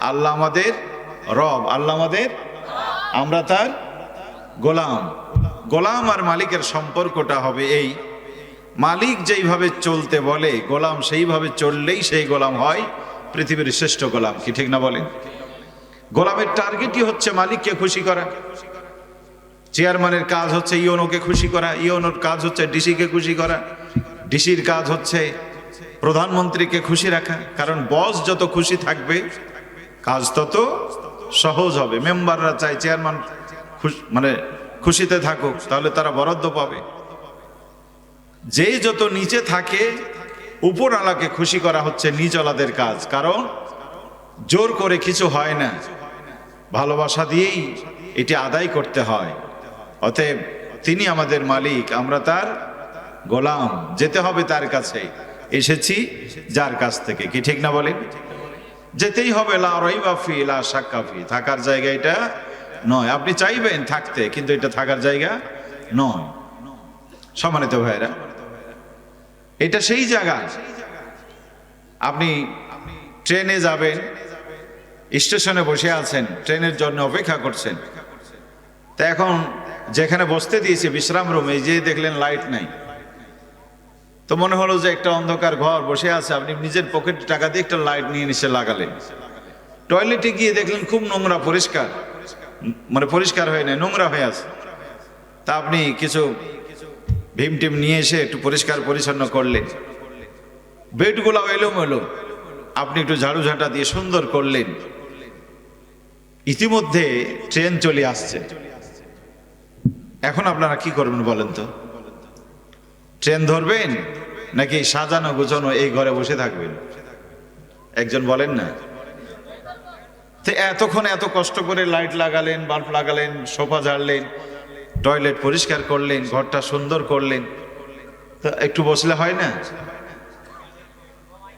আল্লাহ আমাদের রব, আল্লাহ আমাদের, আমরা তার গোলাম। গোলাম আর মালিকের সম্পর্কটা হবে এই, মালিক যেইভাবে চলতে বলে গোলাম সেইভাবে চললেই সেই গোলাম হয় পৃথিবীর শ্রেষ্ঠ গোলাম। কি ঠিক না বলেন? গোলামের টার্গেটই হচ্ছে মালিককে খুশি করা। চেয়ারম্যানের কাজ হচ্ছে ইওনোকে খুশি করা, ইওনোর কাজ হচ্ছে ডিসিকে খুশি করা, ডিসির কাজ হচ্ছে প্রধানমন্ত্রীকে খুশি রাখা। কারণ বস যত খুশি থাকবে কাজ তত সহজ হবে। মেম্বাররা চায় চেয়ারম্যান মানে খুশিতে থাকুক, তাহলে তারা বরাদ্দ পাবে। যে যত নিচে থাকে উপরওয়ালাকে খুশি করা হচ্ছে নিচওয়ালাদের কাজ। কারণ জোর করে কিছু হয় না, ভালোবাসা দিয়েই এটি আদায় করতে হয়। অতএব তিনি আমাদের মালিক, আমরা তার গোলাম, যেতে হবে তার কাছে। এসেছি যার কাছ থেকে। কি ঠিক না বলেন? যেতেই হবে। লা রাইবা ফি লা শাক্কা ফি, থাকার জায়গা এটা নয়। আপনি চাইবেন থাকতে, কিন্তু এটা থাকার জায়গা নয়। সম্মানিত ভাইরা, এটা সেই জায়গা। আপনি ট্রেনে যাবেন, স্টেশনে বসে আছেন, ট্রেনের জন্য অপেক্ষা করছেন। তা এখন যেখানে বসতে দিয়েছে বিশ্রাম রুমে, যে দেখলেন লাইট নাই, তো মনে হলো যে একটা অন্ধকার ঘর, বসে আছে। আপনি নিজের পকেটে টাকা দিয়ে একটা লাইট নিয়ে নিচে লাগালেন। টয়লেটে গিয়ে দেখলেন খুব নোংরা, পরিষ্কার মানে পরিষ্কার হয়ে নাই, নোংরা হয়ে আছে। তা আপনি কিছু ভীম টিম নিয়ে এসে একটু পরিষ্কার পরিচ্ছন্ন করলেন। বেডগুলো এলোমেলো, আপনি একটু ঝাড়ু ঝাঁটা দিয়ে সুন্দর করলেন। ইতিমধ্যে ট্রেন চলে আসছে। এখন আপনারা কি করবেন বলেন তো? ট্রেন ধরবেন নাকি সাজানো গুছানো এই ঘরে বসে থাকবেন? একজন বলেন না। তো এতক্ষণ এত কষ্ট করে লাইট লাগালেন, বাল্ব লাগালেন, সোফা ঝাড়লেন, টয়লেট পরিষ্কার করলেন, ঘরটা সুন্দর করলেন, তো একটু বসলে হয় না?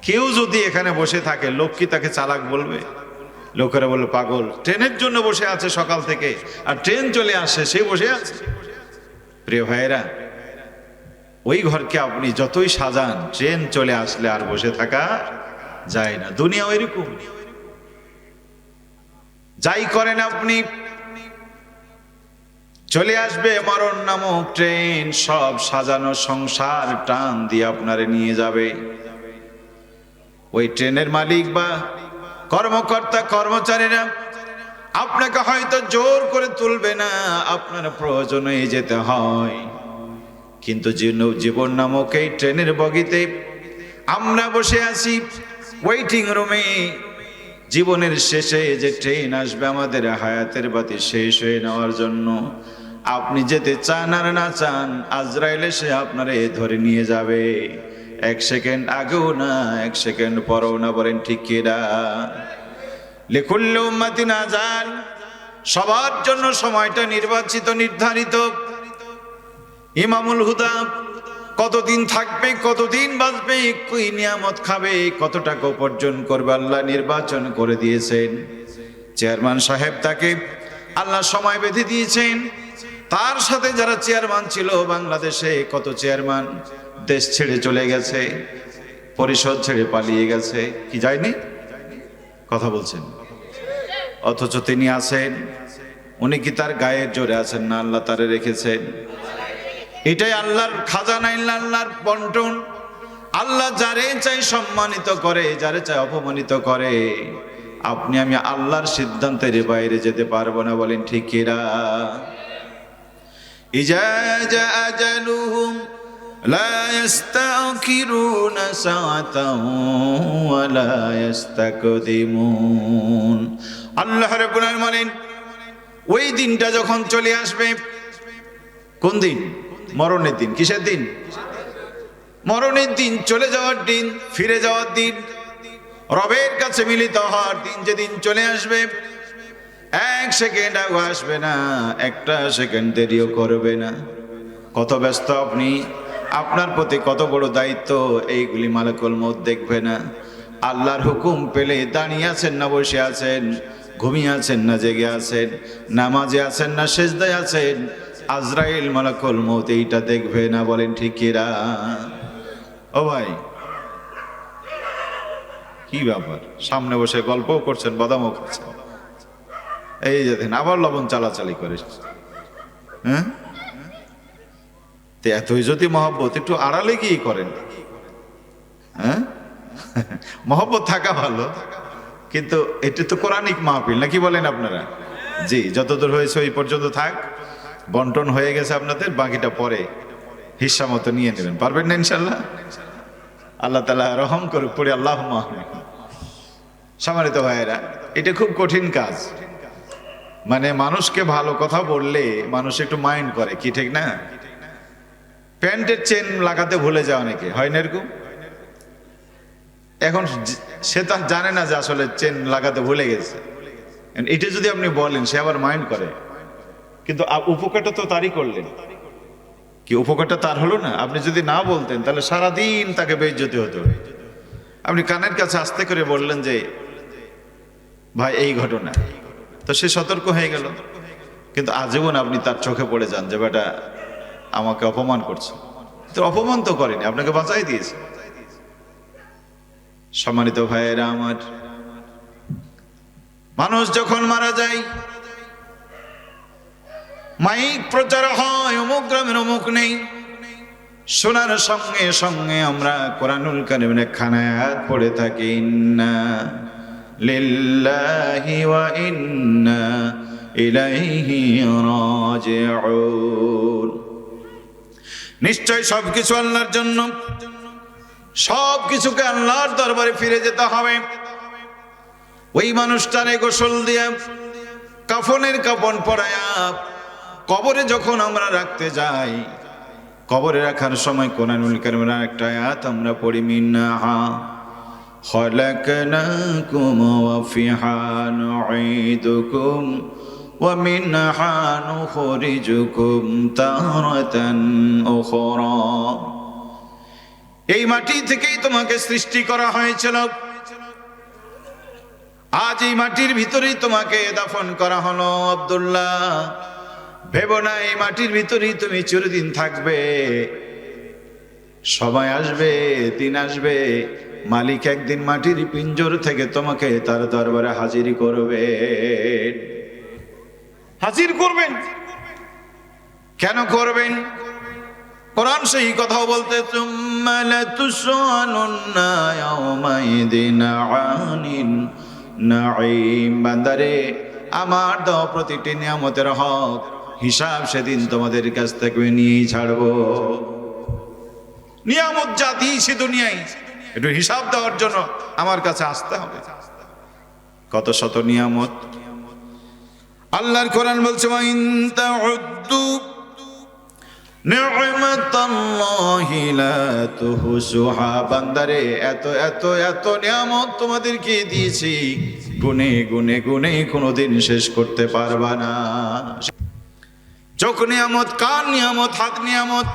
কেউ যদি এখানে বসে থাকে, লোক কি তাকে চালাক বলবে? লোকেরা বলবে পাগল, ট্রেনের জন্য বসে আছে সকাল থেকে, আর ট্রেন চলে আসে সে বসে আছে। প্রিয় ভাইয়েরা, ওই ঘরকে আপনি যতই সাজান, ট্রেন চলে আসলে আর বসে থাকা যায় না। দুনিয়া ওইরকম, যাই করেন আপনি, চলে আসবে মরণ নামক ট্রেন, সব সাজানো সংসার টান দিয়ে আপনারে নিয়ে যাবে। ওই ট্রেনের মালিক বা কর্মকর্তা কর্মচারীরা আপনাকে হয়তো জোর করে তুলবে না, আপনার প্রয়োজনে যেতে হয়। কিন্তু জীবন নামক এই ট্রেনের বগিতে আমরা বসে আছি ওয়েটিং রুমে। জীবনের শেষে যে ট্রেন আসবে আমাদের হায়াতের বাতি শেষ হয়ে নেওয়ার জন্য, আপনি যেতে চান আর না চান, আজরাইল এসে আপনারে ধরে নিয়ে যাবে। এক সেকেন্ড আগেও না, এক সেকেন্ড পরেও না। বলেন ঠিক কিনা? লিকুল্লি উম্মাতিন আজাল, সবার জন্য সময়টা নির্বাচিত, নির্ধারিত। ইমামুল হুদা কতদিন থাকবে, কতদিন বাঁচবে, কই নিয়ামত খাবে, কত টাকা উপার্জন করবে, আল্লাহ নির্বাচন করে দিয়েছেন। চেয়ারম্যান সাহেব, তাকে আল্লাহ সময় বেঁধে দিয়েছেন। তার সাথে যারা চেয়ারম্যান ছিল বাংলাদেশে, কত চেয়ারম্যান দেশ ছেড়ে চলে গেছে, পরিষদ ছেড়ে পালিয়ে গেছে। কি যায়নি? কথা বলছেন। অথচ তিনি আছেন। উনি কি তার গায়ের জোরে আছেন না? আল্লাহ তারে রেখেছেন। এটাই আল্লাহর খাজানা, আল্লাহর বন্টন। আল্লাহ যারে চাই সম্মানিত করে, যারে চাই অপমানিত করে। আপনি আমি আল্লাহর সিদ্ধান্তের বাইরে যেতে পারবো না। বলেন ঠিক কিনা? ইজা জা আজালুহুম লা ইস্তাখিরুনা সাআতান ওয়া লা ইস্তাকদিমুন। আল্লাহ রাব্বুল আলামিন বলেন, ওই দিনটা যখন চলে আসবে। কোন দিন? মরণের দিন। কিসের দিন? মরণের দিন, চলে যাওয়ার দিন, ফিরে যাওয়ার দিন, রবের কাছে মিলিত হওয়ার দিন। যেদিন চলে আসবে, এক সেকেন্ড আগে আসবে না, একটা সেকেন্ড দেরিও করবে না। কত ব্যস্ত আপনি, আপনার প্রতি কত বড় দায়িত্ব, এইগুলি মালাকুল মউত দেখবে না। আল্লাহর হুকুম পেলে দাঁড়িয়ে আছেন না বসে আছেন, ঘুমিয়ে আছেন না জেগে আছেন, নামাজে আছেন না সেজদায় আছেন, আজরাইল মালাকুল মউত এইটা দেখবে না। বলেন ঠিক কিনা? ও ভাই, কি ব্যাপার, সামনে বসে গল্পও করছেন, বাদামও খাচ্ছেন, এই যে দেখেন আবার লবণ চালাচালি করে। হ্যাঁ, তো এতই যদি মহব্বত, একটু আড়ালে গিয়ে করেন। হ্যাঁ, মহব্বত থাকা ভালো, কিন্তু এটা তো কোরআনিক মাহফিল, নাকি বলেন আপনারা? জি, যতদূর হয়েছে ওই পর্যন্ত থাক। বন্টন হয়ে গেছে আপনাদের, বাকিটা পরে হিস্সা মতো নিয়ে নেবেন। পারবেন না ইনশাল্লাহ? আল্লাহ তাআলা রহম করুক, পড়ে আল্লাহুম্মা আমিন। সম্মানিত ভাইয়েরা, এটা খুব কঠিন কাজ। মানে মানুষকে ভালো কথা বললে মানুষ একটু মাইন্ড করে, কি ঠিক না? প্যান্টের চেন লাগাতে ভুলে যায় অনেকে, হয় না এরকম? এখন সে তো জানে না যে আসলে চেন লাগাতে ভুলে গেছে, এটা যদি আপনি বলেন সে আবার মাইন্ড করে। কিন্তু উপকারটা তো তারই করলেন, কি উপকারটা তার হলো না? আপনি যদি না বলতেন তাহলে সারাদিন তাকে বেইজ্জতি হতো। আপনি কানের কাছে আস্তে করে বললেন যে ভাই এই ঘটনা, তো সে সতর্ক হয়ে গেল। কিন্তু আজীবন আপনি তার চোখে পড়ে যান যে বেটা আমাকে অপমান করছে। তো অপমান তো করেনি, আপনাকে বাঁচাই দিয়েছে। সম্মানিত ভাইয়েরা আমার, মানুষ যখন মারা যায় মাইক প্রচার হয়, অমুক গ্রামের অমুক নেই, শোনার সঙ্গে সঙ্গে আমরা কোরআনুল কারীমের একখানা আয়াত পড়ে থাকি, ইন্না লিল্লাহি ওয়া ইন্না ইলাইহি রাজিউন। নিশ্চয় সবকিছু আল্লাহর জন্য, সবকিছুকে আল্লাহর দরবারে ফিরে যেতে হবে। ওই মানুষটারে গোসল দিয়ে কাফনের কাফন পরায়া কবরে যখন আমরা রাখতে যাই, কবরে রাখার সময় কোরআনুল কারীমের একটা আয়াত আমরা পড়ি, মিনহা খালাকনাকুম ওয়া ফিহা নুঈদুকুম ওয়া মিনহা নুখরিজুকুম তারাতান উখরা। এই মাটি থেকেই তোমাকে সৃষ্টি করা হয়েছিল, আজ এই মাটির ভিতরেই তোমাকে দাফন করা হলো। আব্দুল্লাহ, ভেবো না এই মাটির ভিতরেই তুমি চিরদিন থাকবে। সময় আসবে, দিন আসবে, মালিক একদিন মাটির পিঞ্জর থেকে তোমাকে তার দরবারে হাজির করবে। হাজির করবেন, কেন করবেন? কোরআন সেই কথাও বলতে, সুম্মা লাতুসআলুন্না ইয়াওমাইদিন আনিন নাঈম। বান্দারে, আমার দাও প্রতিটি নিয়ামতের হক, হিসাব সেদিন তোমাদের কাছ থেকে নিয়েই ছাড়বো। নিয়ামত যা দিয়েছি দুনিয়ায়, একটু হিসাব দেওয়ার জন্য আমার কাছে আসতে হবে। কত শত নিয়ামত আল্লাহর কোরআন বলছে, ওয়া ইন তাউদ্দু নি'মাতাল্লাহি লা তুহসুহা। বান্দারে, এত এত এত নিয়ামত তোমাদেরকে দিয়েছি, গুনে গুনে গুনে কোনোদিন শেষ করতে পারবা না। চোখ নিয়ামত, কান নিয়ামত, হাত নিয়ামত,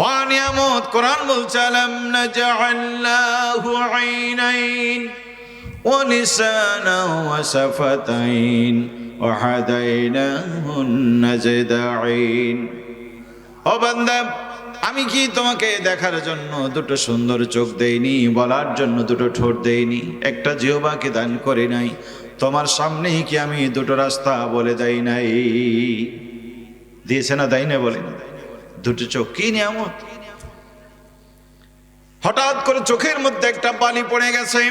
পা নিয়ামত। কোরআন বলছে, আলাম নাজআল লাহু আইনাইন ওয়া লিসানান ওয়া শাফাতাইন ওয়া হাদাইনাহুন নাজদাইন। ও বান্দা, আমি কি তোমাকে দেখার জন্য দুটো সুন্দর চোখ দেইনি, বলার জন্য দুটো ঠোঁট দেইনি, একটা জিহ্বাকে দান করি নাই? তোমার সামনেই কি আমি দুটো রাস্তা বলে দেই নাই? দিয়েছে না, দেয় না? বলেন, দুটো চোখ কি নিয়ামত। হঠাৎ করে চোখের মধ্যে একটা বালি পড়ে গেছে,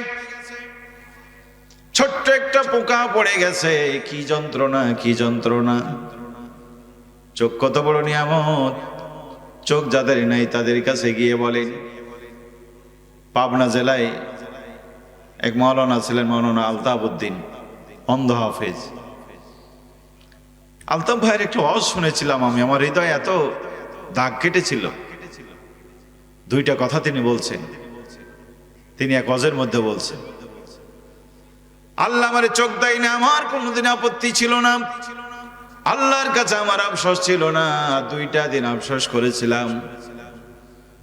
ছোট্ট একটা পোকা পড়ে গেছে, কি যন্ত্রণা, কি যন্ত্রণা। চোখ কত বড় নিয়ামত। চোখ যাদের নাই তাদের কাছে গিয়ে বলেন, পাবনা জেলায় এক মাওলানা ছিলেন, মাওলানা আলতাফ উদ্দিন, অন্ধ হাফেজ। আলতাফ ভাইয়ের একটু ওয়াজ শুনেছিলাম আমি, আমার হৃদয় এত দাগ কেটেছিল। দুইটা কথা তিনি বলছেন, তিনি এক ওয়াজের মধ্যে বলছেন, আল্লাহ আমারে চোখ দেয় না, আমার কোনোদিন আপত্তি ছিল না, আল্লাহর কাছে আমার আফসোস ছিল না, 2টা দিন আফসোস করেছিলাম।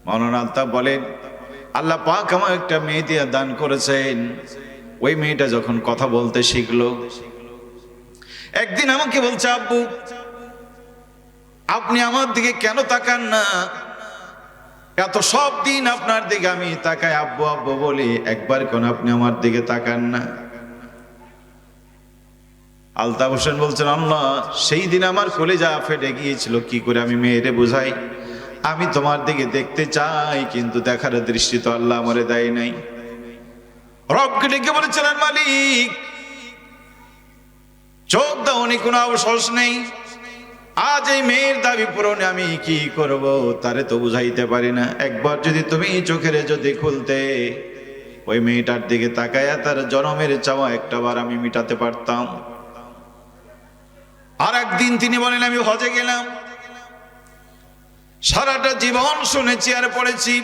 মাওলানা আলতাফ বলেন, আল্লাহ পাক আমার একটা মেয়ে দিয়ে দান করেছেন। ওই মেয়েটা যখন কথা বলতে শিখলো, একদিন আমাকে বলছে, আব্বু আপনি আমার দিকে কেন তাকান না? এত সব দিন আপনার দিকে আমি তাকাই আব্বু আব্বু বলি, একবার কোন আপনি আমার দিকে তাকান না? আলতাফ হোসেন বলছেন, আল্লাহ সেই দিন আমার কলিজা ফেটে গিয়েছিল, কি করে আমি মেয়েরে বুঝাই আমি তোমার দিকে দেখতে চাই, কিন্তু দেখার দৃষ্টি তো আল্লাহ আমারে দেয় নাই। রবকে ডেকে বলেছিলেন, মালিক চোখ দাওনি, কোনো অবসর নেই, আজ এই মেয়ের দাবি পূরণে আমি কি করব তারে তো বুঝাইতে পারি না। একবার যদি তুমি চোখের যদি খুলতে, ওই মেয়েটার দিকে তাকায়া তার জনমের চাওয়া একটাবার আমি মিটাতে পারতাম। আর একদিন তিনি বলেন, আমি হজে গেলাম, সারাটা জীবন শুনেছি আর পড়েছি,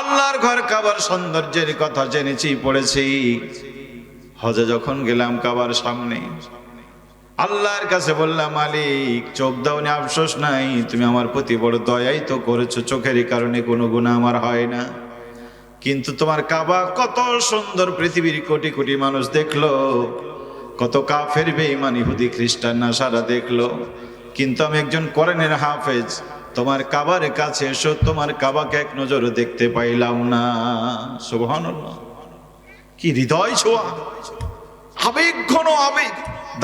আল্লাহর ঘর কাবার সৌন্দর্যের কথা জেনেছি পড়েছি। হজে যখন গেলাম কাবার সামনে, আল্লাহর কাছে বললাম, মালিক চোখ দাওনি, আফসোস নাই, তুমি আমার প্রতি বড় দয়াই তো করেছো, চোখেরই কারণে কোনো গুনাহ আমার হয় না, কিন্তু তোমার কাবা কত সুন্দর, পৃথিবীর কোটি কোটি মানুষ দেখলো, কত কাফের বেঈমান ইহুদি খ্রিস্টান নাসারা দেখলো, কিন্তু আমি একজন কোরআনের হাফেজ, তোমার কাবার কাছে এসো তোমার কাবাকে এক নজর দেখতে পাইলাম না। সুবহানাল্লাহ, কি হৃদয় ছোঁয়া, আবেগ ঘন আবেগ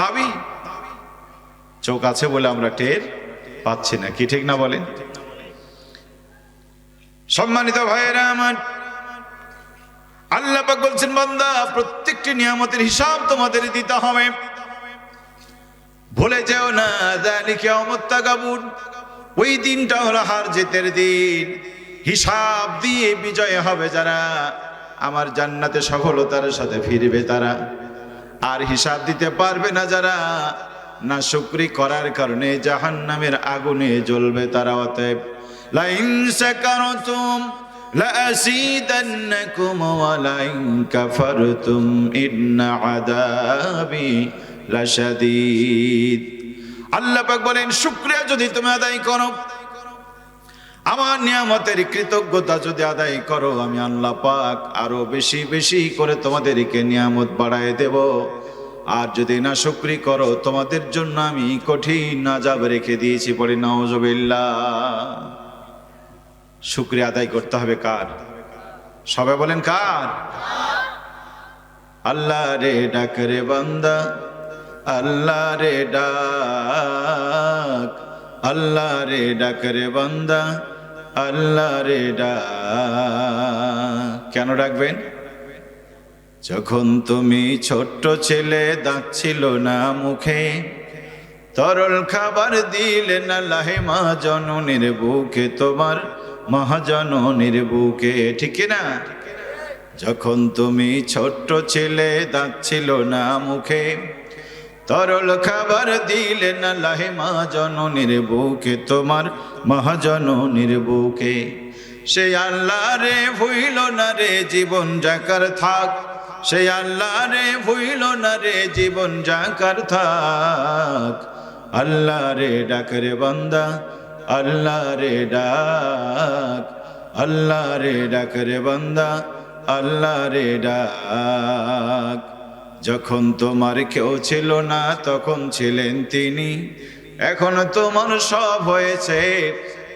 দাবি। চোখ আছে বলে আমরা টের পাচ্ছি না, কি ঠিক না বলেন? সম্মানিত ভাইয়েরা আমার, আল্লাহ পাক বলছেন, বান্দা প্রত্যেকটি নিয়ামতের হিসাব তোমাদের দিতে হবে, ভুলে যেও না। যালিকা ইয়াউমুত তাগাবুন, ওই দিনটা হলো হার জিতের দিন। হিসাব দিয়ে বিজয় হবে যারা, আমার জান্নাতে সফলতার সাথে ফিরবে তারা। আর হিসাব দিতে পারবে না যারা, না শুকরি করার কারণে জাহান্নামের আগুনে জ্বলবে তারা। অতএব লা ইন শাকারতুম লাযীদান্নাকুম ওয়া লা ইন কাফারতুম ইন্না আযাবি লাশাদীদ। আল্লাহ পাক বলেন, শুকরিয়া যদি তুমি আদায় করো, আমার নিয়ামতের কৃতজ্ঞতা যদি আদায় করো, আমি আল্লাহ পাক আরো বেশি বেশি করে তোমাদেরকে নিয়ামত বাড়ায় দেব। আর যদি না শুকরি করো, তোমাদের জন্য আমি কঠিন আযাব রেখে দিয়েছি। পড়ি নাউযুবিল্লাহ। শুকরিয়া আদায় করতে হবে কার? সবাই বলেন কার? আল্লাহ রে ডাক রে বান্দা, আল্লাহ রে ডাক, আল্লাহ রে ডাক রে বান্দা, আল্লাহ রে ডাক। কেন ডাকবেন? যখন তুমি ছোট্ট ছেলে, দাঁত ছিল না মুখে, তরল খাবার দিলে না লাহে মা জননীর বুকে, তোমার মহাজননীর বুকে, ঠিক না? যখন তুমি ছোট্ট ছেলে, দাঁত ছিল না মুখে, তরল খাবার দিলে না লাহে মা জননীর বুকে, তোমার মহাজননীর বুকে। সেই আল্লাহ রে ভুইল না রে জীবন যাকার থাক, সেই আল্লাহ রে ভুইল না রে জীবন যাকার থাক। আল্লাহ রে ডাক রে বান্দা, আল্লাহ রে ডাক, আল্লাহ রে ডাক রে বান্দা, আল্লাহ রে ডাক। যখন তোমার কেউ ছিল না তখন ছিলেন তিনি, এখন তোমার সব হয়েছে,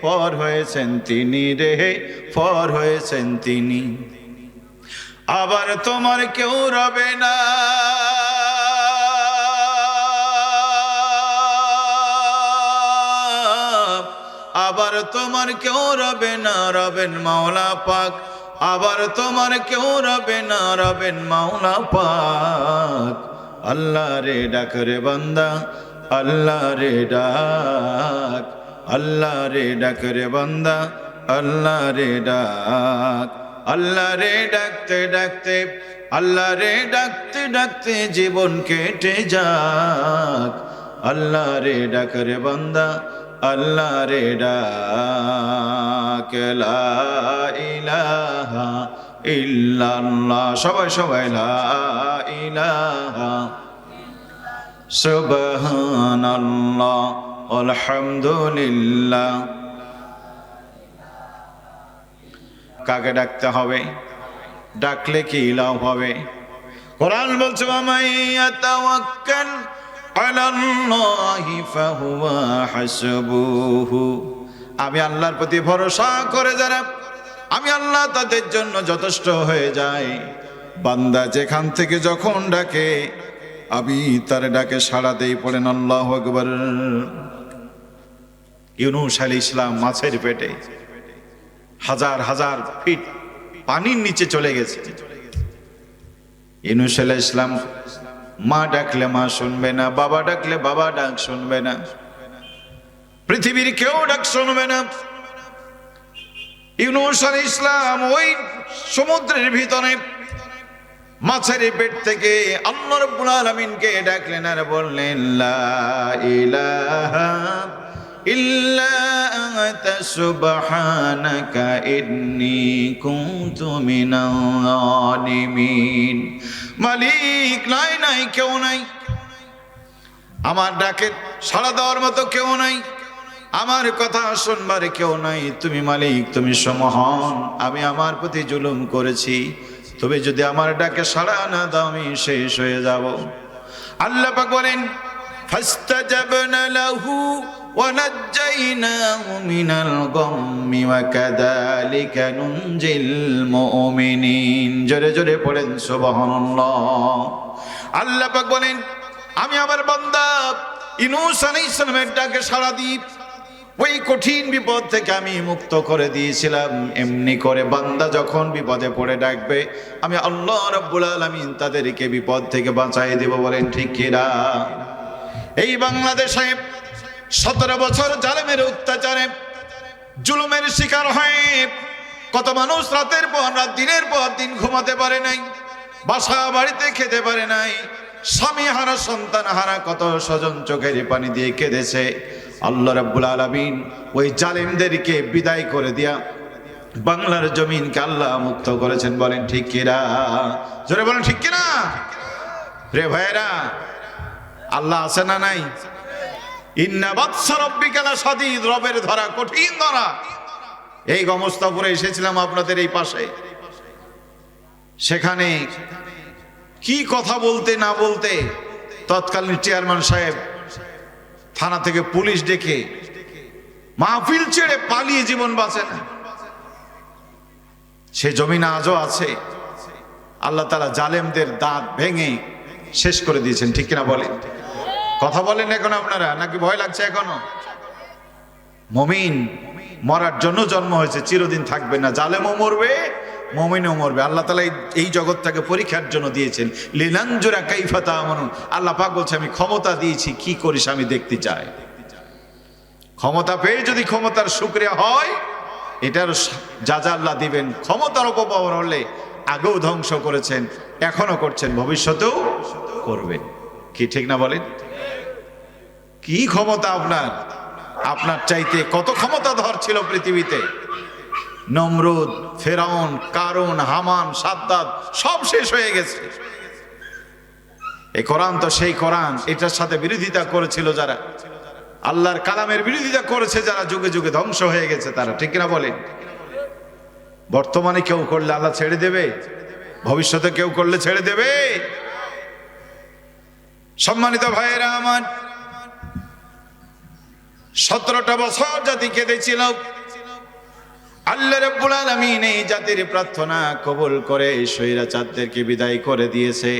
পর হয়েছেন তিনি রে, পর হয়েছেন তিনি। আবার তোমার কেউ রবে না, আবার তোমার কেউ রবে না, রবেন মাওলা পাক। আবার তোমার কেউ রবে না, রবেন মাওলা পাক। আল্লাহ রে ডাক রে বান্দা, আল্লাহ রে ডাক, আল্লাহ রে ডাক রে বান্দা, আল্লাহ রে ডাক। আল্লাহ রে ডাকতে ডাকতে, আল্লাহ রে ডাকতে ডাকতে জীবন কেটে যাক। আল্লাহ রে ডাক রে বান্দা, আল্লাহ রে ডাক। লা ইলাহা ইল্লাল্লাহ, সবাই সবাই লা ইলাহা, সুবহানাল্লাহ, আলহামদুলিল্লাহ। কাকে ডাকতে হবে? ডাকলে কি লাভ হবে? কোরআন বলছে, ওয়ামান ইয়াতাওয়াক্কাল আলাল্লাহি ফাহুয়া হাসবুহু আমি আল্লাহর প্রতি ভরসা করে যারা আমি আল্লাহ তাদের জন্য যথেষ্ট হয়ে যায়। বান্দা যেখান থেকে যখন ডাকে আমি তার ডাকে সাড়া দেই, পড়েন আল্লাহু আকবার। ইউনূস আলাইহিস সালাম মাছের পেটে হাজার হাজার ফিট পানির নিচে চলে গেছে। ইউনূস আলাইহিস সালাম মা ডাকলে মা শুনবে না, বাবা ডাকলে বাবা ডাক শুনবে না, পৃথিবীর কেউ ডাক শুনবে না। ইউনূস আলাইহিস সালাম ওই সমুদ্রের ভিতরে মাছের পেট থেকে আল্লাহ রাব্বুল আলামিনকে ডাকলেন আর বললেন লা ইলাহা ইল্লা আনতা সুবহানাকা ইন্নী কুনতু মিনাল যালিমিন। মালিক, নাই নাই কেউ নাই, আমার ডাকে সাড়া দেওয়ার মতো কেউ নাই, আমার কথা শুনবার কেউ নাই। তুমি মালিক, তুমি সমহান, আমি আমার প্রতি জুলুম করেছি, তুমি যদি আমার ডাকে সাড়া না দাও আমি শেষ হয়ে যাব। আল্লাহ পাক বলেন ফাস্তাজাবনা লাহু ওয়া নাজ্জাইনাহু মিনাল গাম্মি ওয়া কাযালিকা নুনজিল মুমিনিন। জোরে জোরে পড়েন সুবহানাল্লাহ। আল্লাহ পাক বলেন আমি আমার বান্দা ইউনূস আলাইহিস সালামের ডাকে সাড়া দিই, ওই কঠিন বিপদ থেকে আমি মুক্ত করে দিয়েছিলাম। এমনি করে বান্দা যখন বিপদে পড়ে ডাকবে আমি আল্লাহ রাব্বুল আলামিন তাদেরকে বিপদ থেকে বাঁচাই দেব। বলেন ঠিক কিনা? এই বাংলাদেশে 17 বছর জালেমের অত্যাচারে জুলুমের শিকার হয়ে কত মানুষ রাতের পর রাত দিনের পর দিন ঘুমাতে পারে নাই, বাসা বাড়িতে খেতে পারে নাই, স্বামী হারা সন্তান হারা কত স্বজন চোখের পানি দিয়ে কেঁদেছে। আল্লাহ রাব্বুল আলামিন ওই জালেমদেরকে বিদায় করে দিয়া বাংলার জমিনকে আল্লাহ মুক্ত করেছেন। বলেন ঠিক কিনা? জোরে বলেন ঠিক কিনা? রে ভাইরা, আল্লাহ আছে না নাই? ইন্না বাতসা রাব্বিকা লাশাদীদ, রবের ধরা কঠিন ধরা। এই গমস্তাপুরে এসেছিলাম আপনাদের এই পাশে, সেখানে কি কথা বলতে না বলতে তৎকালীন চেয়ারম্যান সাহেব থানা থেকে পুলিশ ডেকে মাহফিল ছেড়ে পালিয়ে জীবন বাঁচে না। সে জমিন আজও আছে। আল্লাহ তাআলা জালেমদের দাঁত ভেঙে শেষ করে দিয়েছেন। ঠিক কিনা বলেন? কথা বলেন এখন আপনারা, নাকি ভয় লাগছে এখনো? মুমিন মরার জন্য জন্ম হয়েছে, চিরদিন থাকবে না। জালেমও মরবে, মুমিনও মরবে। আল্লাহ তাআলা এই জগৎটাকে পরীক্ষার জন্য দিয়েছেন। লিনানজুরা কাইফা তা'মানুন। আল্লাহ পাক বলছে আমি ক্ষমতা দিয়েছি, কি করিস আমি দেখতে চাই। ক্ষমতা পেয়ে যদি ক্ষমতার শুকরিয়া হয় এটার যা আল্লাহ দিবেন। ক্ষমতার অপব্যবহার হলে আগেও ধ্বংস করেছেন, এখনো করছেন, ভবিষ্যতেও করবেন। কি ঠিক না বলেন? কি ক্ষমতা আপনার? আপনার চাইতে কত ক্ষমতাধর ছিল পৃথিবীতে। নমরুদ, ফেরাউন, কারুন, হামান, সাদ্দাত সব শেষ হয়ে গেছে। এই কোরআন তো সেই কোরআন, এটার সাথে বিরোধিতা করেছিল যারা, আল্লাহর কালামের বিরোধিতা করেছে যারা, যুগে যুগে ধ্বংস হয়ে গেছে তারা। ঠিক কিনা বলেন? বর্তমানে কেউ করলে আল্লাহ ছেড়ে দেবে? ভবিষ্যতে কেউ করলে ছেড়ে দেবে? সম্মানিত ভাইয়েরা আমার, 17টা বছর জাতি কেঁদেছিল। আল্লাহ রাব্বুল আলামিন এই জাতির প্রার্থনা কবুল করে স্বৈরাচারদেরকে বিদায় করে দিয়েছে।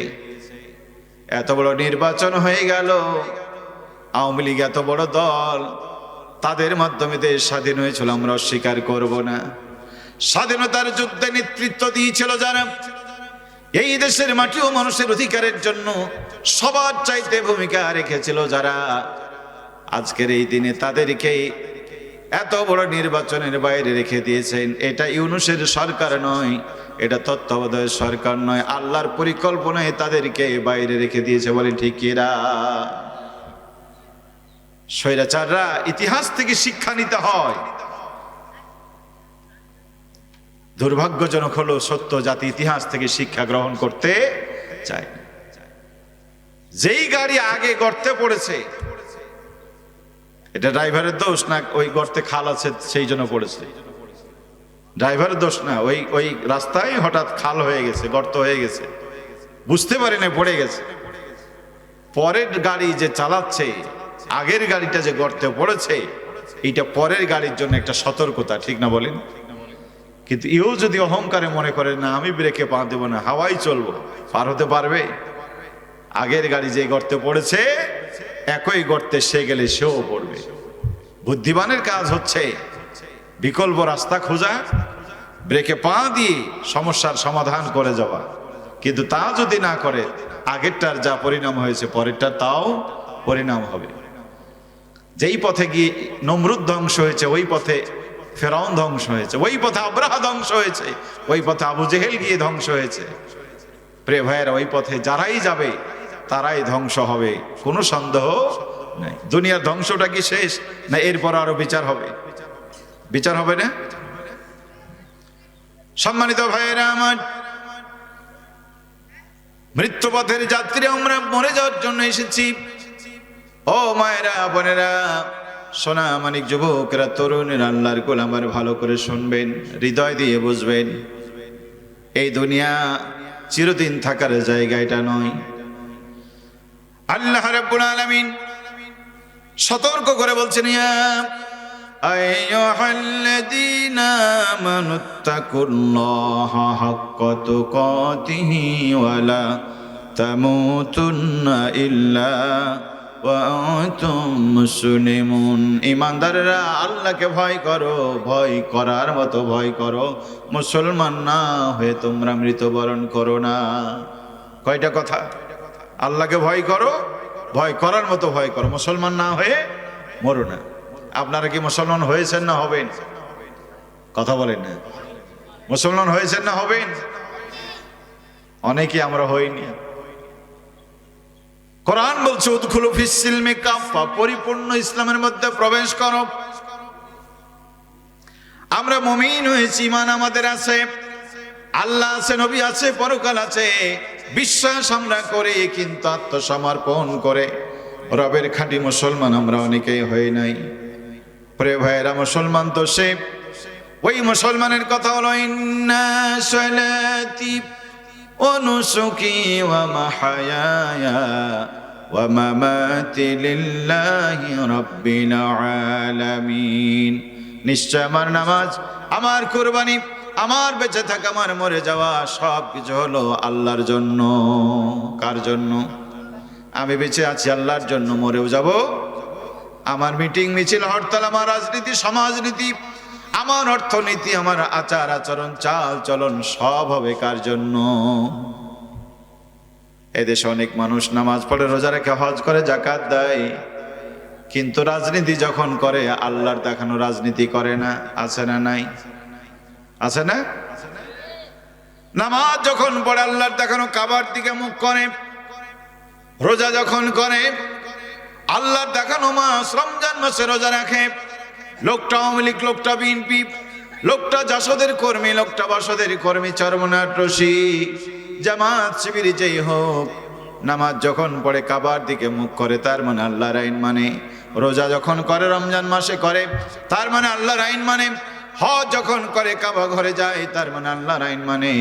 এত বড় নির্বাচন হয়ে গেল, আওয়ামী লীগ এত বড় দল, তাদের মাধ্যমে দেশ স্বাধীন হয়েছিল, আমরা অস্বীকার করব না। স্বাধীনতার যুদ্ধে নেতৃত্ব দিয়েছিল যারা, এই দেশের মাটি ও মানুষের অধিকারের জন্য সবার চাইতে ভূমিকা রেখেছিল যারা, আজকের এই দিনে তাদেরকে এত বড় নির্বাচনের বাইরে রেখে দিয়েছেন। এটা ইউনূসের সরকার নয়, এটা তত্ত্বাবধায়ক সরকার নয়, আল্লাহর পরিকল্পনায় তাদেরকে বাইরে রেখে দিয়েছে। বলেন ঠিক কিনা? স্বৈরাচাররা ইতিহাস থেকে শিক্ষা নিতে হয়। দুর্ভাগ্যজনক হলো সত্য জাতি ইতিহাস থেকে শিক্ষা গ্রহণ করতে চায় না। যেই গাড়ি আগে গর্তে পড়েছে এটা ড্রাইভারের দোষ না, ওই গর্তে খাল আছে সেই জন্য পড়েছে। ড্রাইভারের দোষ না, ওই রাস্তায় হঠাৎ খাল হয়ে গেছে, গর্ত হয়ে গেছে, বুঝতে পারে না, পড়ে গেছে। পরের গাড়ি যে চালাচ্ছে, আগের গাড়িটা যে গর্তে পড়েছে এইটা পরের গাড়ির জন্য একটা সতর্কতা, ঠিক না বলেন? কিন্তু এও যদি অহংকারে মনে করে না আমি ব্রেকে পা দেবো না, হাওয়াই চলবো, পার হতে পারবে? আগের গাড়ি যে গর্তে পড়েছে একই গর্তে সে গেলে সেও পড়বে। বুদ্ধিমানের কাজ হচ্ছে বিকল্প রাস্তা খোঁজা, ব্রেকে পা দিয়ে সমস্যার সমাধান করে যাওয়া। কিন্তু তা যদি না করে আগেরটার যা পরিণাম হয়েছে পরেরটার তাও পরিণাম হবে। যেই পথে গিয়ে নমরুদ ধ্বংস হয়েছে ওই পথে ফেরাউন ধ্বংস হয়েছে, ওই পথে আব্রাহা ধ্বংস হয়েছে, ওই পথে আবু জেহেল গিয়ে ধ্বংস হয়েছে। প্রিয় ভাইয়েরা, ওই পথে যারাই যাবে তারাই ধ্বংস হবে, কোনো সন্দেহ নাই। দুনিয়ার ধ্বংসটা কি শেষ? না এরপর আরো বিচার হবে? বিচার হবে না? সম্মানিত ভাইয়েরা আমার, মৃত্যুপথের যাত্রী আমরা মরে যাওয়ার জন্য এসেছি। ও মায়েরা, বোনেরা, সোনা মানিক, যুবকেরা, তরুণেরা, আল্লাহর গোলাম আমার ভালো করে শুনবেন, হৃদয় দিয়ে বুঝবেন। এই দুনিয়া চিরদিন থাকার জায়গা এটা নয়। আল্লাহ রাব্বুল আলামিন সতর্ক করে বলছেন, ইয়া আইয়ুহাল্লাযীনা আমানুত্তাকুল্লাহা হাক্কা তুকাতিহি ওয়া লা তামুতুন্না ইল্লা ওয়া আনতুম মুসলিমুন। ঈমানদাররা আল্লাহকে ভয় করো, ভয় করার মতো ভয় করো, মুসলমান না হয়ে তোমরা মৃত্যুবরণ করো না। কয়টা কথা? আল্লাহকে ভয় করো, ভয় করার মতো ভয় করো, মুসলমান না হয়ে মরো না। আপনারা কি মুসলমান হয়েছেন না হবেন? কথা বলেন না। মুসলমান হয়েছেন না হবেন? অনেকে আমরা হইনি। কোরআন বলছে উদখুলু ফিস সিলমি কাফা, পরিপূর্ণ ইসলামের মধ্যে প্রবেশ করো। আমরা মুমিন হয়েছি, ঈমান আমাদের আছে, আল্লাহ আছে, নবী আছে, পরকাল আছে, বিশ্বাস আমরা করি, কিন্তু আত্মসমর্পণ করে রবের খাঁটি মুসলমান আমরা অনেকেই হই নাই। প্রিয় ভাইয়েরা, মুসলমান তো সে, ওই মুসলমানের কথা হলো ইন্না সালাতি ওয়া নুসুকি ওয়া মাহয়ায়া ওয়া মামাতি লিল্লাহি রাব্বিল আলামিন। নিশ্চয় আমার নামাজ, আমার কুরবানি, আমার বেঁচে থাকা, আমার মরে যাওয়া সব কিছু হলো আল্লাহর জন্য। কার জন্য? আমি বেঁচে আছি আল্লাহর জন্য, মরেও যাব। আমার মিটিং মিছিল হরতাল, আমার রাজনীতি সমাজনীতি, আমার অর্থনীতি, আমার আচার আচরণ চাল চলন সব হবে কার জন্য? এদেশে অনেক মানুষ নামাজ পড়ে, রোজা রেখে, হজ করে, যাকাত দেয়, কিন্তু রাজনীতি যখন করে আল্লাহর দেখানো রাজনীতি করে না। আছে না নাই? আছে না? নামাজ যখন পড়ে আল্লাহর দেখানো কাবার দিকে মুখ করে, রোজা যখন করে আল্লাহর দেখানো মাস রমজান মাসে রোজা রাখে, লোকটা আওয়ামী লীগ, লোকটা বিএনপি, লোকটা জাসদের কর্মী, লোকটা বাসদের কর্মী, চরমনার রশি, জামাত শিবির যেই হোক, নামাজ যখন পড়ে কাবার দিকে মুখ করে তার মানে আল্লাহর আইন মানে। রোজা যখন করে রমজান মাসে করে তার মানে আল্লাহর আইন মানে। হজ যখন করে কাবা ঘরে যায় তার মানে আল্লাহর আইন মানে।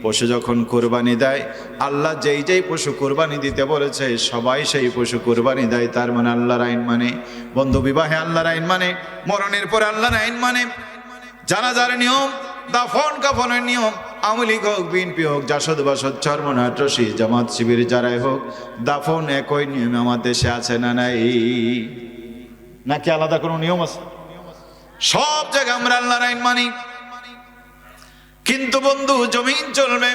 পশু যখন কুরবানি দেয়, আল্লাহ যেই যেই পশু কুরবানি দিতে বলেছে সবাই সেই পশু কুরবানি দেয়, তার মানে আল্লাহর আইন মানে। বন্ধু বিবাহে আল্লাহর আইন মানে, মরণের পরে আল্লাহর আইন মানে, জানাজার নিয়ম, দাফন কাফনের নিয়ম, আওয়ামী লীগ হোক, বিএনপি হোক, জাসদ বাসদ, চরমনার রশি, জামাত শিবির যারাই হোক, দাফন একই নিয়ম আমার দেশে আছে না নাই? নাকি আলাদা কোনো নিয়ম আছে? সব জায়গায় আমরা আল্লাহর আইন মানি, কিন্তু বন্ধু জমিন চলবে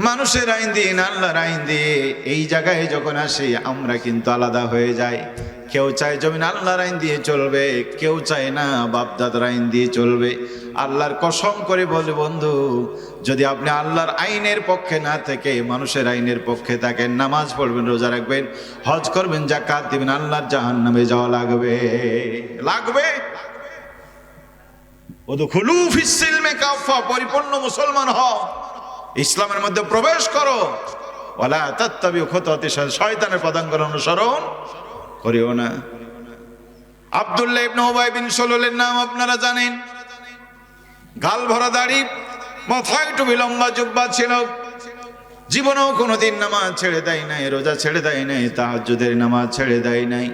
মানুষের আইন দিয়ে না আল্লাহর আইন দিয়ে। এই জায়গায় যখন আসি আমরা কিন্তু আলাদা হয়ে যাই। কেউ চায় জমিন আল্লাহর আইন দিয়ে চলবে, কেউ চায় না বাপদাদার আইন দিয়ে চলবে। আল্লাহর কসম করে বলে বন্ধু, যদি আপনি আল্লাহর আইনের পক্ষে না থেকে মানুষের আইনের পক্ষে থাকেন, নামাজ পড়বেন, রোজা রাখবেন, হজ করবেন, যাকাত দিবেন, আল্লাহর জাহান্নামে যাওয়া লাগবে। লাগবে। উদখুলু ফিস সিলমি কাফা, পরিপূর্ণ মুসলমান হও, ইসলামের মধ্যে প্রবেশ করো। ওয়ালা তাত্তাবিউ খুতুওয়াতি শয়তানের পদাঙ্ক অনুসরণ করিও না। আব্দুল্লাহ ইবনে উবাই বিন সালুলের নাম আপনারা জানেন। গাল ভরা দাড়ি, মাথায় টুপি, লম্বা জুব্বা ছিল। জীবনেও কোনোদিন নামাজ ছেড়ে দেয় নাই, রোজা ছেড়ে দেয় নাই, তাহাজ্জুদের নামাজ ছেড়ে দেয় নাই।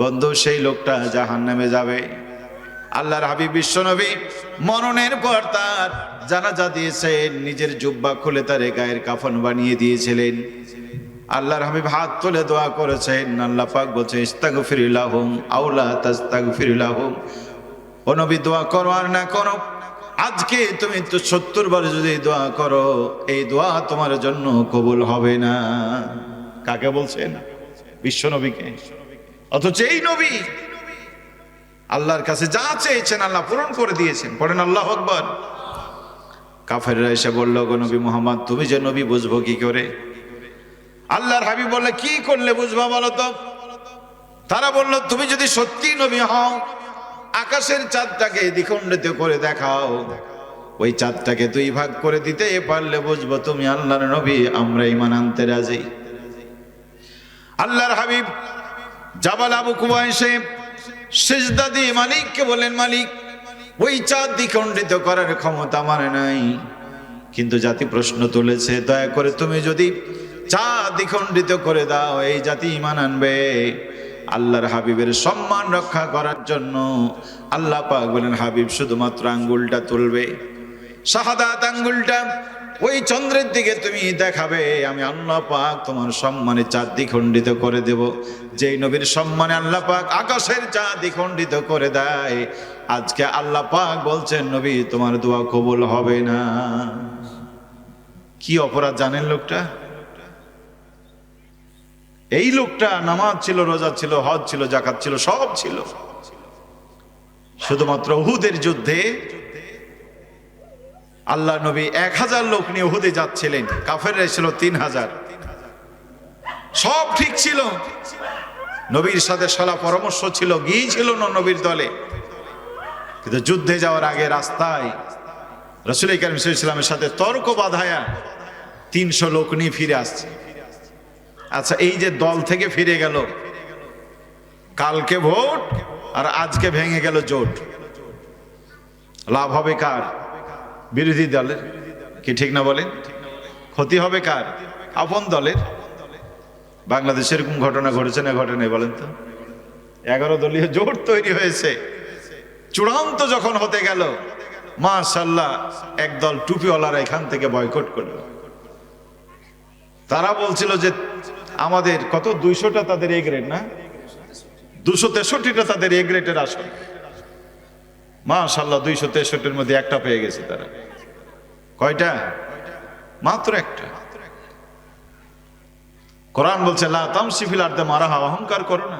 বন্ধু সেই লোকটা জাহান্নামে যাবে। আল্লাহর হাবিব বিশ্বনবী মরণের পর তার জানাজা দিয়েছেন, নিজের জুব্বা খুলে তার গায়ের কাফন বানিয়ে দিয়েছিলেন। আল্লাহর হাবিব হাত তুলে দোয়া করেছেন, আল্লাহ পাক বলছে ইস্তাগফির লাহুম আও লা তাস্তাগফির লাহুম, ও নবী দোয়া করো আর না করো, আজকে তুমি তো 70 বার যদি দোয়া করো, এই দোয়া তোমার জন্য কবুল হবে না। কাকে বলছেন? বিশ্বনবীকে। অথচ এই নবী আল্লাহর কাছে যা চেয়েছেন আল্লাহ পূরণ করে দিয়েছেন। পড়েন আল্লাহু আকবার। কাফেররা এসে বলল, গো নবী মুহাম্মদ, তুমি যে নবী বুঝবো কি করে? আল্লাহর হাবিব বললে, কি করলে বুঝবা বলো তো? তারা বলল, তুমি যদি সত্যি নবী হও, আকাশের চাঁদটাকে দ্বিখণ্ডিত করে দেখাও, ওই চাঁদটাকে 2 ভাগ করে দিতে পারলে বুঝবো তুমি আল্লাহর নবী, আমরা ঈমান আনতে রাজি। আল্লাহর হাবিব জাবাল আবু কুবাইসে সিজদা দিয়ে মালিককে বলেন, মালিক, ওই চাঁদ দ্বিখণ্ডিত করার ক্ষমতা আমার নাই, কিন্তু জাতি প্রশ্ন তুলেছে, দয়া করে তুমি যদি চাঁদ দ্বিখণ্ডিত করে দাও, এই জাতি ঈমান আনবে। আল্লাহর হাবিবের সম্মান রক্ষা করার জন্য আল্লাহ পাক বলেন, হাবিব শুধুমাত্র আঙ্গুলটা তুলবে, শাহাদাত আঙ্গুলটা ওই চন্দ্রের দিকে তুমি দেখাবে, আমি আল্লাহ পাক তোমার সম্মানে চাঁদ দ্বিখণ্ডিত করে দেব। যেই নবীর সম্মানে আল্লাহ পাক আকাশের চাঁদ দ্বিখণ্ডিত করে দেয়, আজকে আল্লাহ পাক বলছেন, নবী তোমার দোয়া কবুল হবে না। কি অপরাধ জানেন লোকটা? এই লোকটা নামাজ ছিল, রোজা ছিল, হজ ছিল, যাকাত ছিল, সব ছিল, শুধুমাত্র উহুদের যুদ্ধে আল্লাহ নবী 1000 লোক নিয়ে উহুদে যাচ্ছিলেন, কাফেররা ছিল 3000। সব ঠিক ছিল, নবীর সাথে সালা পরামর্শ ছিল, গিয়েছিল না নবীর দলে, কিন্তু যুদ্ধে যাওয়ার আগে রাস্তায় রাসূল কারীম সাল্লাল্লাহু আলাইহি ওয়াসাল্লামের সাথে তর্ক বাধায়া 300 লোক নিয়ে ফিরে আসছে। আচ্ছা, এই যে দল থেকে ফিরে গেল, কালকে ভোট আর আজকে ভেঙে গেল জোট, লাভ হবে কার? বিরোধী দলের। কি ঠিক না বলেন? ক্ষতি হবে কার? আপন দলের। বাংলাদেশে এরকম ঘটনা ঘটেছে না ঘটে নাই বলেন তো? 11 দলীয় জোট তৈরি হয়েছে, চূড়ান্ত যখন হতে গেল, মাশাআল্লাহ, একদল টুপিওয়ালারা এখান থেকে বয়কট করলো। তারা বলছিল যে আমাদের কত 200টা তাদের এ গ্রেড, না 263টা তাদের এ গ্রেডের আসন। মাশাআল্লাহ, 263-এর মধ্যে একটা পেয়ে গেছে তারা। কয়টা? মাত্র একটা। কোরআন বলছে, লা তামশি ফিল আরদি মারাহা, অহংকার করো না,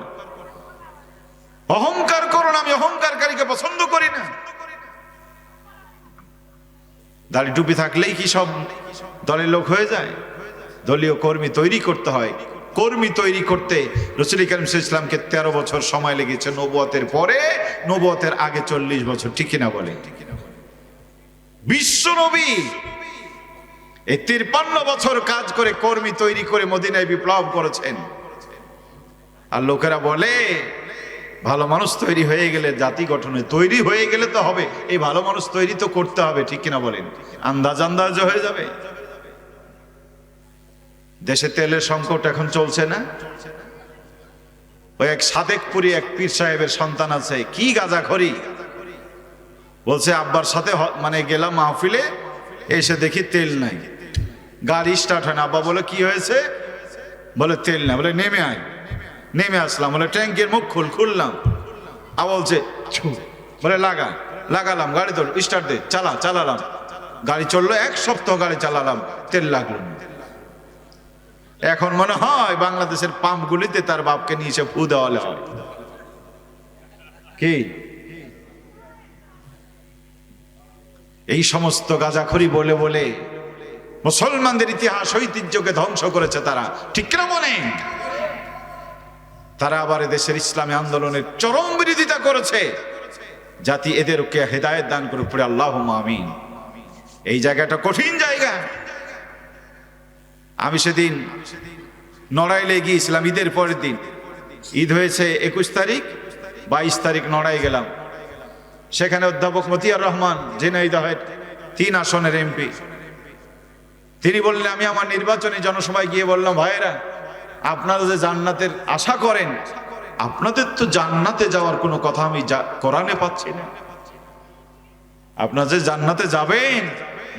অহংকার করো না, আমি অহংকারকারীকে পছন্দ করি না। দাড়ি টুপি থাকলেই কি সব দলের লোক হয়ে যায়? দলীয় কর্মী তৈরি করতে হয়। কর্মী তৈরি করতে রাসূল কারীম সাল্লাল্লাহু আলাইহি ওয়াসাল্লামকে 13 বছর সময় লেগেছে, নবুয়তের পরে, নবুয়তের আগে 40 বছর। ঠিক কিনা বলে? বিশ্ব নবী এই 53 বছর কাজ করে কর্মী তৈরি করে মদিনায় বিপ্লব করেছেন। আর লোকেরা বলে ভালো মানুষ তৈরি হয়ে গেলে, জাতি গঠনে তৈরি হয়ে গেলে তো হবে, এই ভালো মানুষ তৈরি তো করতে হবে। ঠিক কিনা বলেন? আন্দাজ হয়ে যাবে। দেশে তেলের সংকট এখন চলছে না? ওই এক সাদেকপুরি এক পীর সাহেবের সন্তান আছে, কি গাঁজাখড়ি, বলছে আব্বার সাথে মানে গেলাম মাহফিলে, এসে দেখি তেল নাই, গাড়ি স্টার্ট হয় না। আব্বা বলে কি হয়েছে? বলে তেল না। বলে নেমে আয়। নেমে আসলাম। বলে ট্যাঙ্কের মুখ খুললাম। আবার বলছে বলে লাগালাম, গাড়ি ধর, স্টার্ট দে, চালালাম, গাড়ি চললো, 1 সপ্তাহ গাড়ি চালালাম, তেল লাগলো না। এখন মনে হয় বাংলাদেশের পাম্পগুলিতে তার বাপকে নিয়ে এসে ফু দেওয়ালে হয়। কি এই সমস্ত গাঁজাখড়ি বলে বলে মুসলমানদের ইতিহাস ঐতিহ্যকে ধ্বংস করেছে তারা। ঠিক না মনে? তারা আবার দেশের ইসলামী আন্দোলনের চরম বিরোধিতা করেছে। জাতি এদেরকে হেদায়েত দান করে পড়ে আল্লাহুম্মা আমিন। এই জায়গাটা কঠিন জায়গা। আমি সেদিন নড়াইলে গিয়েছিলাম, ঈদের পরের দিন। ঈদ হয়েছে 21 তারিখ, 22 তারিখ নড়াই গেলাম। সেখানে অধ্যাপক মতিয়ার রহমান, ঝিনাইদহের 3 আসনের এমপি, তিনি বললেন, আমি আমার নির্বাচনী জনসভায় গিয়ে বললাম, ভাইয়েরা, আপনারা যে জান্নাতের আশা করেন, আপনাদের তো জান্নাতে যাওয়ার কোনো কথা আমি কোরআনে পাচ্ছি না। আপনারা যে জান্নাতে যাবেন,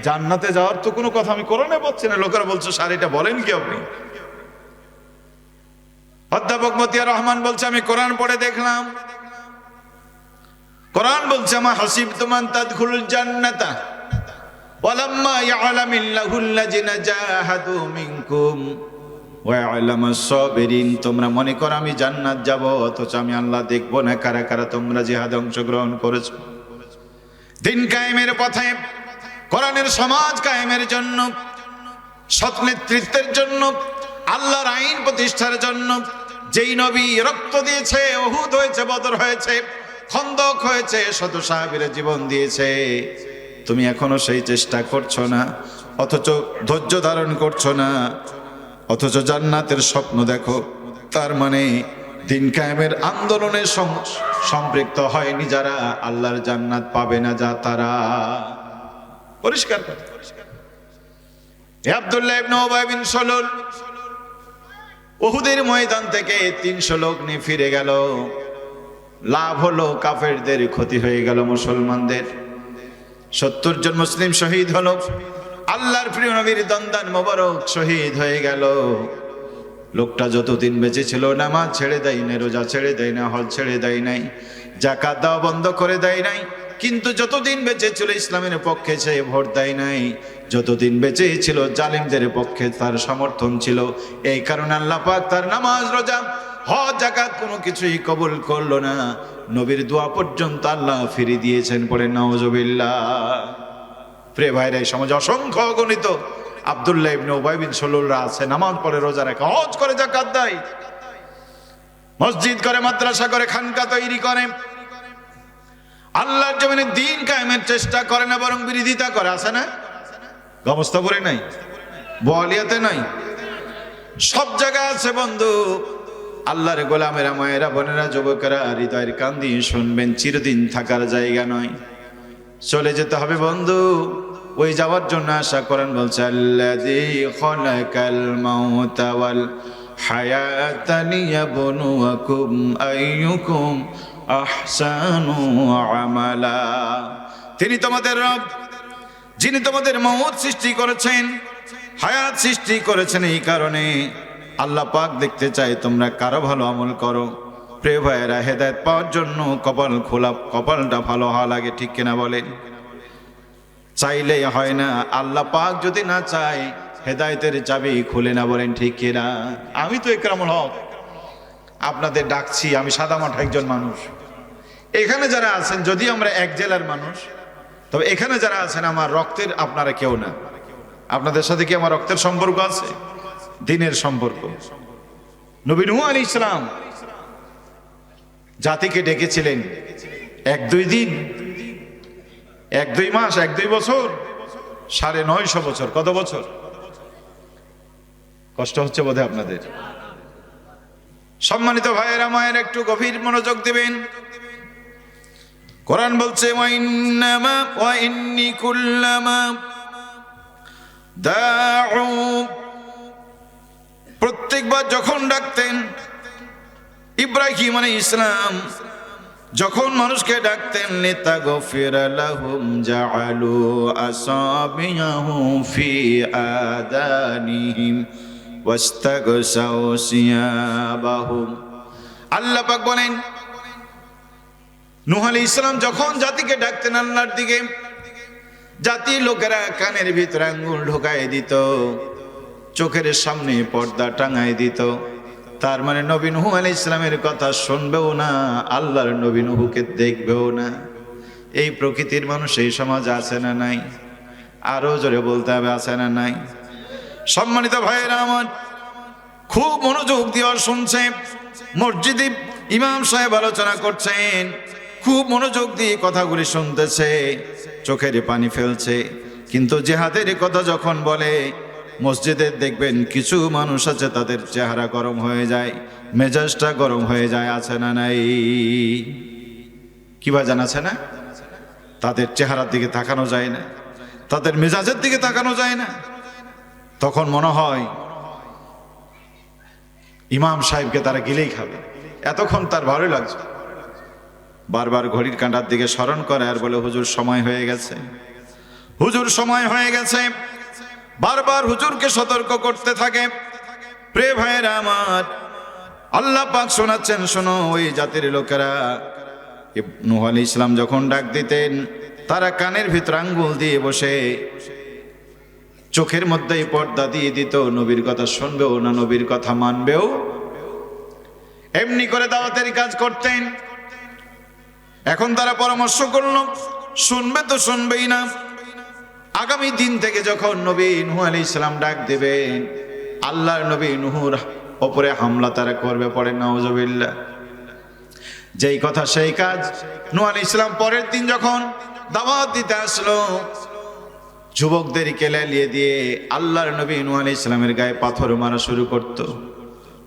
জান্নাতে যাওয়ার তো কোনো কথা আমি কোরআনে পাচ্ছি না। লোকেরা বলছে স্যার এটা বলেন কি আপনি? অধ্যাপক মতিয়া রহমান বলছে আমি কোরআন পড়ে দেখলাম, কোরআন বলছে মা হাসিবতুম আন তাদখুলুল জান্নাতা ওয়ালাম্মা ইয়ালামিল্লাহুল্লাযিনা জাহাদু মিনকুম ওয়া ইয়ালামাস সাবিরিন। তোমরা মনে করো আমি জান্নাত যাব, অথচ আমি আল্লাহ দেখবো না কারা কারা তোমরা জিহাদে অংশগ্রহণ করেছো। দিন কায়েমের পথে, কোরআনের সমাজ কায়েমের জন্য, সৎ নেতৃত্বের জন্য, আল্লাহর আইন প্রতিষ্ঠার জন্য যেই নবী রক্ত দিয়েছে, উহুদ হয়েছে, বদর হয়েছে, খন্দক হয়েছে, শত সাহাবীরা জীবন দিয়েছে, তুমি এখনো সেই চেষ্টা করছো না, অথচ ধৈর্য ধারণ করছো না, অথচ জান্নাতের স্বপ্ন দেখো। তার মানে দিন কায়েমের আন্দোলনে সম্পৃক্ত হয়নি যারা, আল্লাহর জান্নাত পাবে না যা তারা। পরিষ্কার কথা। আব্দুল্লাহ ইবনে উবাই বিন সালুল উহুদের ময়দান থেকে 300 লোক নিয়ে ফিরে গেল। লাভ হলো কাফেরদের, ক্ষতি হয়ে গেল মুসলমানদের। 70 জন মুসলিম শহীদ হলো। আল্লাহর প্রিয় নবীর দন্দান মোবারক শহীদ হয়ে গেল। লোকটা যতদিন বেঁচে ছিল নামাজ ছেড়ে দেয় না, রোজা ছেড়ে দেয় না, হজ ছেড়ে দেয় নাই, যাকাত দেওয়া বন্ধ করে দেয় নাই, কিন্তু যতদিন বেঁচে ছিল ইসলামের পক্ষে সে ভোট দেয় নাই। যতদিন বেঁচে ছিল জালিমদের পক্ষে তার সমর্থন ছিল। এই কারণে আল্লাহ পাক তার নামাজ, রোজা, হজ, যাকাত কোনো কিছুই কবুল করলো না। নবীর দোয়া পর্যন্ত আল্লাহ ফিরিয়ে দিয়েছেন। পড়ে নাউজুবিল্লাহ। প্রিয় ভাইরা, এই সমাজে অসংখ্য অগণিত আব্দুল্লাহ ইবনে উবাই বিন সালুলরা আছে, নামাজ পড়ে, রোজা রাখে, হজ করে, যাকাত দেয়, মসজিদ করে, মাদ্রাসা করে, খানকা তৈরি করে, আল্লাহর জমিনে দ্বীন কায়েমের চেষ্টা করে না, বরং বিরোধিতা করে। আছে না? গমস্তাপুরে নাই, বোয়ালিয়াতে নাই, সব জায়গায় আছে বন্ধু। আল্লাহর গোলামেরা, মায়েরা, বোনেরা, যুবকেরা, হৃদয়ের কান দিয়ে শুনবেন, চিরদিন থাকার জায়গা নয়, চলে যেতে হবে বন্ধু। ওই যাওয়ার জন্য আশা করেন। বলছে আল্লাযী খালাকাল মাউতা ওয়াল হায়াতা লিয়াবলুয়াকুম আইয়ুকুম আহসানু আমালা। তিনি তোমাদের রব, যিনি তোমাদের মওত সৃষ্টি করেছেন, হায়াত সৃষ্টি করেছেন। এই কারণে আল্লাহ পাক দেখতে চায় তোমরা কারো ভালো আমল করো। প্রিয় ভাইয়েরা, হেদায়েত পাওয়ার জন্য কপাল খোলা, কপালটা ভালো হওয়া লাগে, ঠিক কিনা বলেন? চাইলেই হয় না, আল্লাহ পাক যদি না চায় হেদায়েতের চাবি খুলে না, বলেন ঠিক কিনা? আমি তো একরামুল হক আপনাদের ডাকছি, আমি সাদামাটা একজন মানুষ। এখানে যারা আছেন, যদি আমরা এক জেলার মানুষ, তবে এখানে যারা আছেন আমার রক্তের, আপনারা কেউ না। আপনাদের সাথে কি আমার রক্তের সম্পর্ক আছে? দিনের সম্পর্ক। নবী নূহ আলাইহিস সালাম জাতিকে ডেকেছিলেন 1-2 দিন, 1-2 মাস, 1-2 বছর, 950 বছর। কত বছর? কষ্ট হচ্ছে বোধহয় আপনাদের। সম্মানিত ভাইয়েরা, মায়ের একটু গভীর মনোযোগ দিবেন। কোরআন বলছে ওয়া ইন্নী কুল্লামা দাউ, প্রত্যেকবার যখন ডাকতেন ইব্রাহিম আলাইহিস সালাম, যখন মানুষকে ডাকতেন, লিতাগফিরা লাহুম জাআলু আসাবিয়াহুম ফি আদানিহিম ওয়াস্তাগসাউ সিয়াবাহুম। আল্লাহ পাক বলেন, নূহ আলাইহিস সালাম যখন জাতিকে ডাকতেন আল্লাহর দিকে, জাতির লোকেরা কানের ভিতরে আঙ্গুল ঢোকায় দিত, চোখের সামনে পর্দা টাঙায় দিত। তার মানে নবী নূহ আলাইহিস সালামের কথা শুনবেও না, আল্লাহর নবী নূহকে দেখবেও না। এই প্রকৃতির মানুষ এই সমাজ আছে না নাই? আরো জোরে বলতে হবে, আছে না নাই? সম্মানিত ভাইয়েরা আমার, খুব মনোযোগ দিয়ে শুনছে। মসজিদে ইমাম সাহেব আলোচনা করছেন, খুব মনোযোগ দিয়ে কথাগুলি শুনতেছে, চোখের পানি ফেলছে। কিন্তু জিহাদের কথা যখন বলে, মসজিদে দেখবেন কিছু মানুষ আছে তাদের চেহারা গরম হয়ে যায়, মেজাজটা গরম হয়ে যায়। আছে না নাই? কি বাজান, আছে না? তাদের চেহারার দিকে তাকানো যায় না, তাদের মেজাজের দিকে তাকানো যায় না। তখন মনে হয় ইমাম সাহেবকে তারা গিলেই খাবে, এতক্ষণ তার ভালোই লাগছে, বারবার ঘড়ির কাঁটার দিকে স্মরণ করে আর বলে হুজুর সময় হয়ে গেছে, হুজুর সময় হয়ে গেছে। বারবার হুজুরকে সতর্ক করতে থাকে। প্রিয় ভাইয়েরা আমার, আল্লাহ পাক শোনাচ্ছেন, শোনো ওই জাতির লোকেরা নূহ আলাইহিস সালাম যখন ডাক দিতেন, তারা কানের ভিতর আঙ্গুল দিয়ে বসে চোখের মধ্যেই পর্দা দিয়ে দিত, নবীর কথা শুনবেও না, নবীর কথা মানবেও। এমনি করে দাওয়াতের কাজ করতেন। এখন তারা পরামর্শ করল, শুনবে তো শুনবেই না। আগামী দিন থেকে যখন নবী নূহ আলাইহিস সালাম ডাক দেবেন, আল্লাহর নবী নূহর উপরে হামলা তারা করবে, পড়ে নাউজুবিল্লাহ। যেই কথা সেই কাজ। নূহ আলাইহিস সালাম পরের দিন যখন দাওয়াত দিতে আসলো, যুবকদেরকে লেলিয়ে দিয়ে আল্লাহর নবী নূহ আলাইহিস সালামের গায়ে পাথর মারা শুরু করত।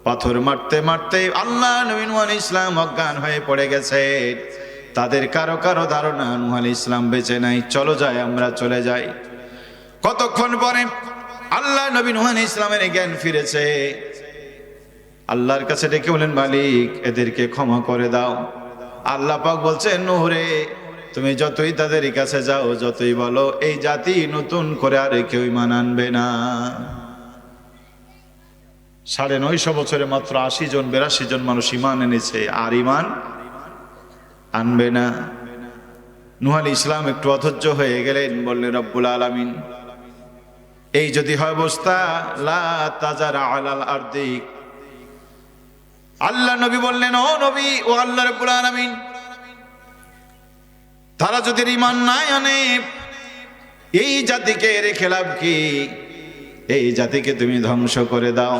পাথর মারতে মারতে আল্লাহর নবী নূহ আলাইহিস সালাম অজ্ঞান হয়ে পড়ে গেছে। তাদের কারো কারো ধারণা নূহ আলাইহিস সালাম বেঁচে নাই, চলো যাই, আমরা চলে যাই। কতক্ষণ পরে আল্লাহ নবী নূহ আলাইহিস সালামের জ্ঞান ফিরেছে। আল্লাহর কাছে ডেকে বলেন, মালিক এদেরকে ক্ষমা করে দাও। আল্লাহ পাক বলছেন, নূহ রে, তুমি যতই তাদের কাছে যাও, যতই বলো, এই জাতি নতুন করে আর কেউ ঈমান আনবে না। 950 বছরে মাত্র 80 জন 82 জন মানুষ ঈমান এনেছে, আর ঈমান আনবে না। নূহ আলাইহিস সালাম একটু অধৈর্য হয়ে গেলেন, বললেন, রব্বুল আলামিন, এই যদি হয় অবস্থা, লা তাজারা আলাল আরদি। আল্লাহ নবী বললেন, ও নবী, ও আল্লাহ রাব্বুল আলামিন, তারা যদি ঈমান নাই আনে, এই জাতিকে রেখে লাভ কি? এই জাতিকে তুমি ধ্বংস করে দাও।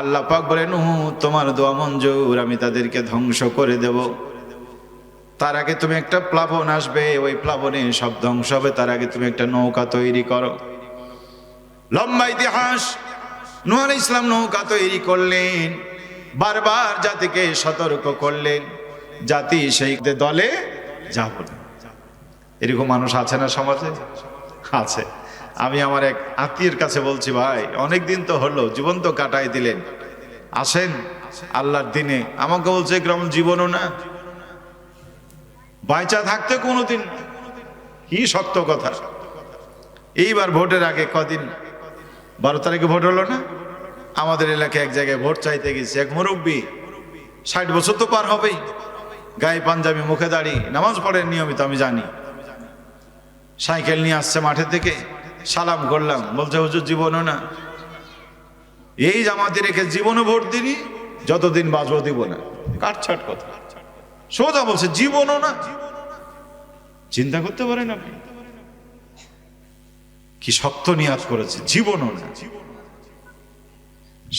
আল্লাহ পাক বলেন, নূহ, তোমার দোয়া মঞ্জুর, আমি তাদেরকে ধ্বংস করে দেব। তার আগে তুমি একটা প্লাবন আসবে, ওই প্লাবনে সব ধ্বংস হবে। তার আগে তুমি একটা নৌকা তৈরি করো। লম্বা ইতিহাস। নূহ আলাইহিস সালাম নৌকা তৈরি করলেন, বারবার জাতিকে সতর্ক করলেন, জাতি সেই দলে যাব না। এরকম মানুষ আছে না সমাজে? আছে। আমি আমার এক আত্মীয়ের কাছে বলছি, ভাই অনেকদিন তো হলো, জীবন তো কাটাই দিলেন, আসেন আল্লাহর দিনে। আমাকে বলছে, গ্রাম জীবনও না, বাইচা থাকতে কোনোদিন। কি সত্য কথা। এইবার ভোটের আগে কদিন, 12 তারিখে ভোট হলো না, আমাদের এলাকায় এক জায়গায় ভোট চাইতে গেছি। এক মুরব্বী, 60 বছর তো পার হবেই, গায়ে পাঞ্জাবি, মুখে দাড়ি, নামাজ পড়েন নিয়মিত, আমি জানি। সাইকেল নিয়ে আসছে মাঠে থেকে, সালাম করলাম, বলছে, হুজুর জীবনও না, এই জামাতি রেখে জীবনও ভোট দিনি, যতদিন বাঁচবো দিব না। কাটছাট কথা, সোজা বলছে, জীবনও না। চিন্তা করতে পারেন আপনি কি শক্ত নিয়াত করেছে, জীবনও না।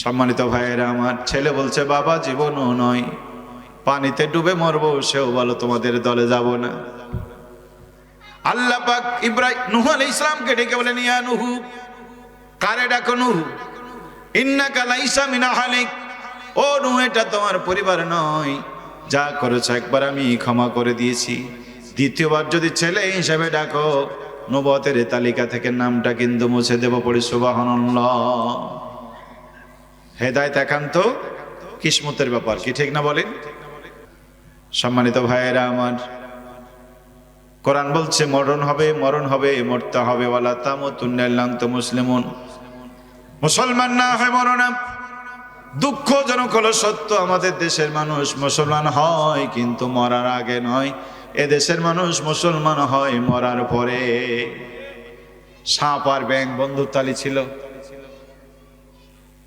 সম্মানিত ভাইয়েরা আমার, ছেলে বলছে, বাবা জীবনও নয়, পানিতে ডুবে মরবো, সেও বলো তোমাদের দলে যাব না। আল্লাহ পাক নূহ আলাইহিস সালামকে ডেকে বলেন, ইয়া নূহ, কারে ডাকো? নূহ, ইন্নাকা লাইসা মিন আহলিক। ও নূহ, এটা তোমার পরিবার নয়, যা করেছো একবার আমি ক্ষমা করে দিয়েছি, দ্বিতীয়বার যদি ছেলে হিসেবে ডাকো, নবুয়তের তালিকা থেকে নামটা কিন্তু মুছে দেব। পড়ি সুবহানাল্লাহ। হেদায়েত একান্ত কিসমতের ব্যাপার, কি ঠিক না বলেন? সম্মানিত ভাইয়েরা আমার, কোরআন বলছে মরণ হবে, মরণ হবে, মরতে হবে। ওয়ালা তামুতুন্না ইল্লা আনতুম মুসলিমুন। মুসলমান না হয় মরো না। দুঃখজনক হলো সত্য, আমাদের দেশের মানুষ মুসলমান হয় কিন্তু মরার আগে নয়। এ দেশের মানুষ মুসলমান হয় মরার পরে। সাপ আর ব্যাঙ বন্ধুত্বালি ছিল।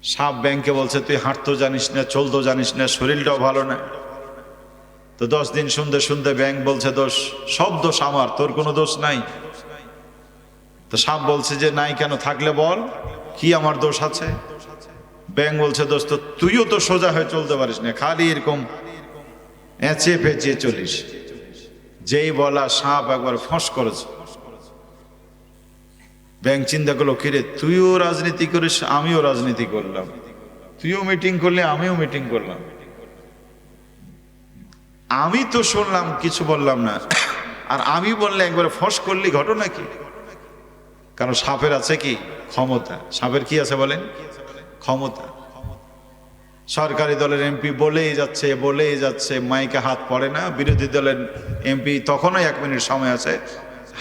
সাপ ব্যাঙকে বলছে, তুই হাঁটতেও জানিস না, চলতেও জানিস না, শরীরটাও ভালো না। তো 10 দিন শুনতে শুনতে ব্যাঙ বলছে, দোষ, সব দোষ আমার, তোর কোনো দোষ নাই। তো সাপ বলছে যে, নাই কেন, থাকলে বল, কি আমার দোষ আছে? ব্যাঙ বলছে, দোষ তো তুইও তো সোজা হয়ে চলতে পারিস না, খালি এরকম এঁচে পেঁচিয়ে চলিস। যেই বলা সাপ একবার ফস করেছে। ব্যাঙ চিন্তা করলো, কিরে তুইও রাজনীতি করিস, আমিও রাজনীতি করলাম, তুইও মিটিং করলে, আমিও মিটিং করলাম, আমি তো শুনলাম কিছু বললাম না, আর আমি বললে একবার ফস করলি, ঘটনা কি? কারণ সাপের আছে কি? ক্ষমতা। সাপের কি আছে বলেন? ক্ষমতা। সরকারি দলের এমপি বলেই যাচ্ছে, মাইকে হাত পড়ে না। বিরোধী দলের এমপি তখনও 1 মিনিট সময় আছে,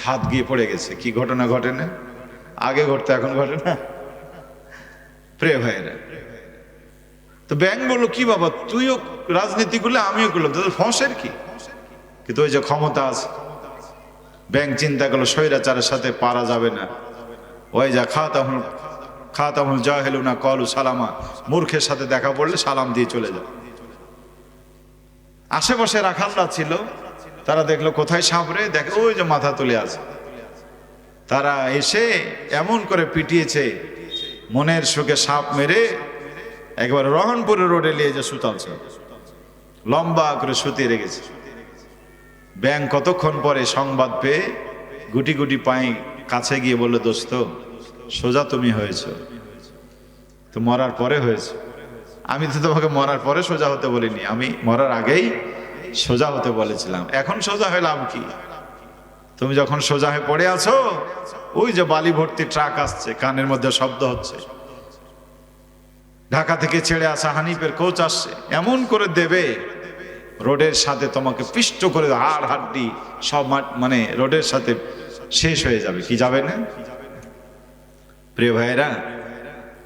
হাত গিয়ে পড়ে গেছে। কি ঘটনা ঘটে না? আগে ঘটতো, এখন ঘটে না। প্রিয় ভাইরা, তো ব্যাংক বললো কি বাবা, তুইও রাজনীতি করলে আমিও করলাম, তোদের ফসের কি? কিন্তু ওই যে ক্ষমতা আছে, ব্যাংক চিন্তা করলো স্বৈরাচারের সাথে পারা যাবে না। ওই যা খাতামুল জাহেলুনা কলু সালামা, মূর্খের সাথে দেখা পড়লে সালাম দিয়ে চলে যায়। আশেপাশে রাখালরা ছিল, তারা দেখলো কোথায় সাপড়ে, দেখে ওই যে মাথা তুলে আছে। তারা এসে এমন করে পিটিয়েছে, মনের সুখে সাপ মেরে একবার রহনপুরের রোডে নিয়ে যে সুতালছে, লম্বা করে সুতিয়ে রেখেছে। ব্যাংক কতক্ষণ পরে সংবাদ পেয়ে গুটি গুটি পায়ে কাছে গিয়ে বলল, দোস্ত সোজা তুমি হয়েছ, তো মরার পরে হয়েছে। আমি তো তোমাকে মরার পরে সোজা হতে বলিনি, আমি মরার আগেই সোজা হতে বলেছিলাম। এখন সোজা হলাম কি? তুমি যখন সোজা হয়ে পড়ে আছো, ওই যে বালি ভর্তি ট্রাক আসছে, কানের মধ্যে শব্দ হচ্ছে, ঢাকা থেকে ছেড়ে আসা হানিফের কোচ আসছে, এমন করে দেবে রোডের সাথে তোমাকে পিষ্ট করে, হাড় হাড্ডি সব মানে রোডের সাথে শেষ হয়ে যাবে। কি যাবে না? প্রিয় ভাইরা,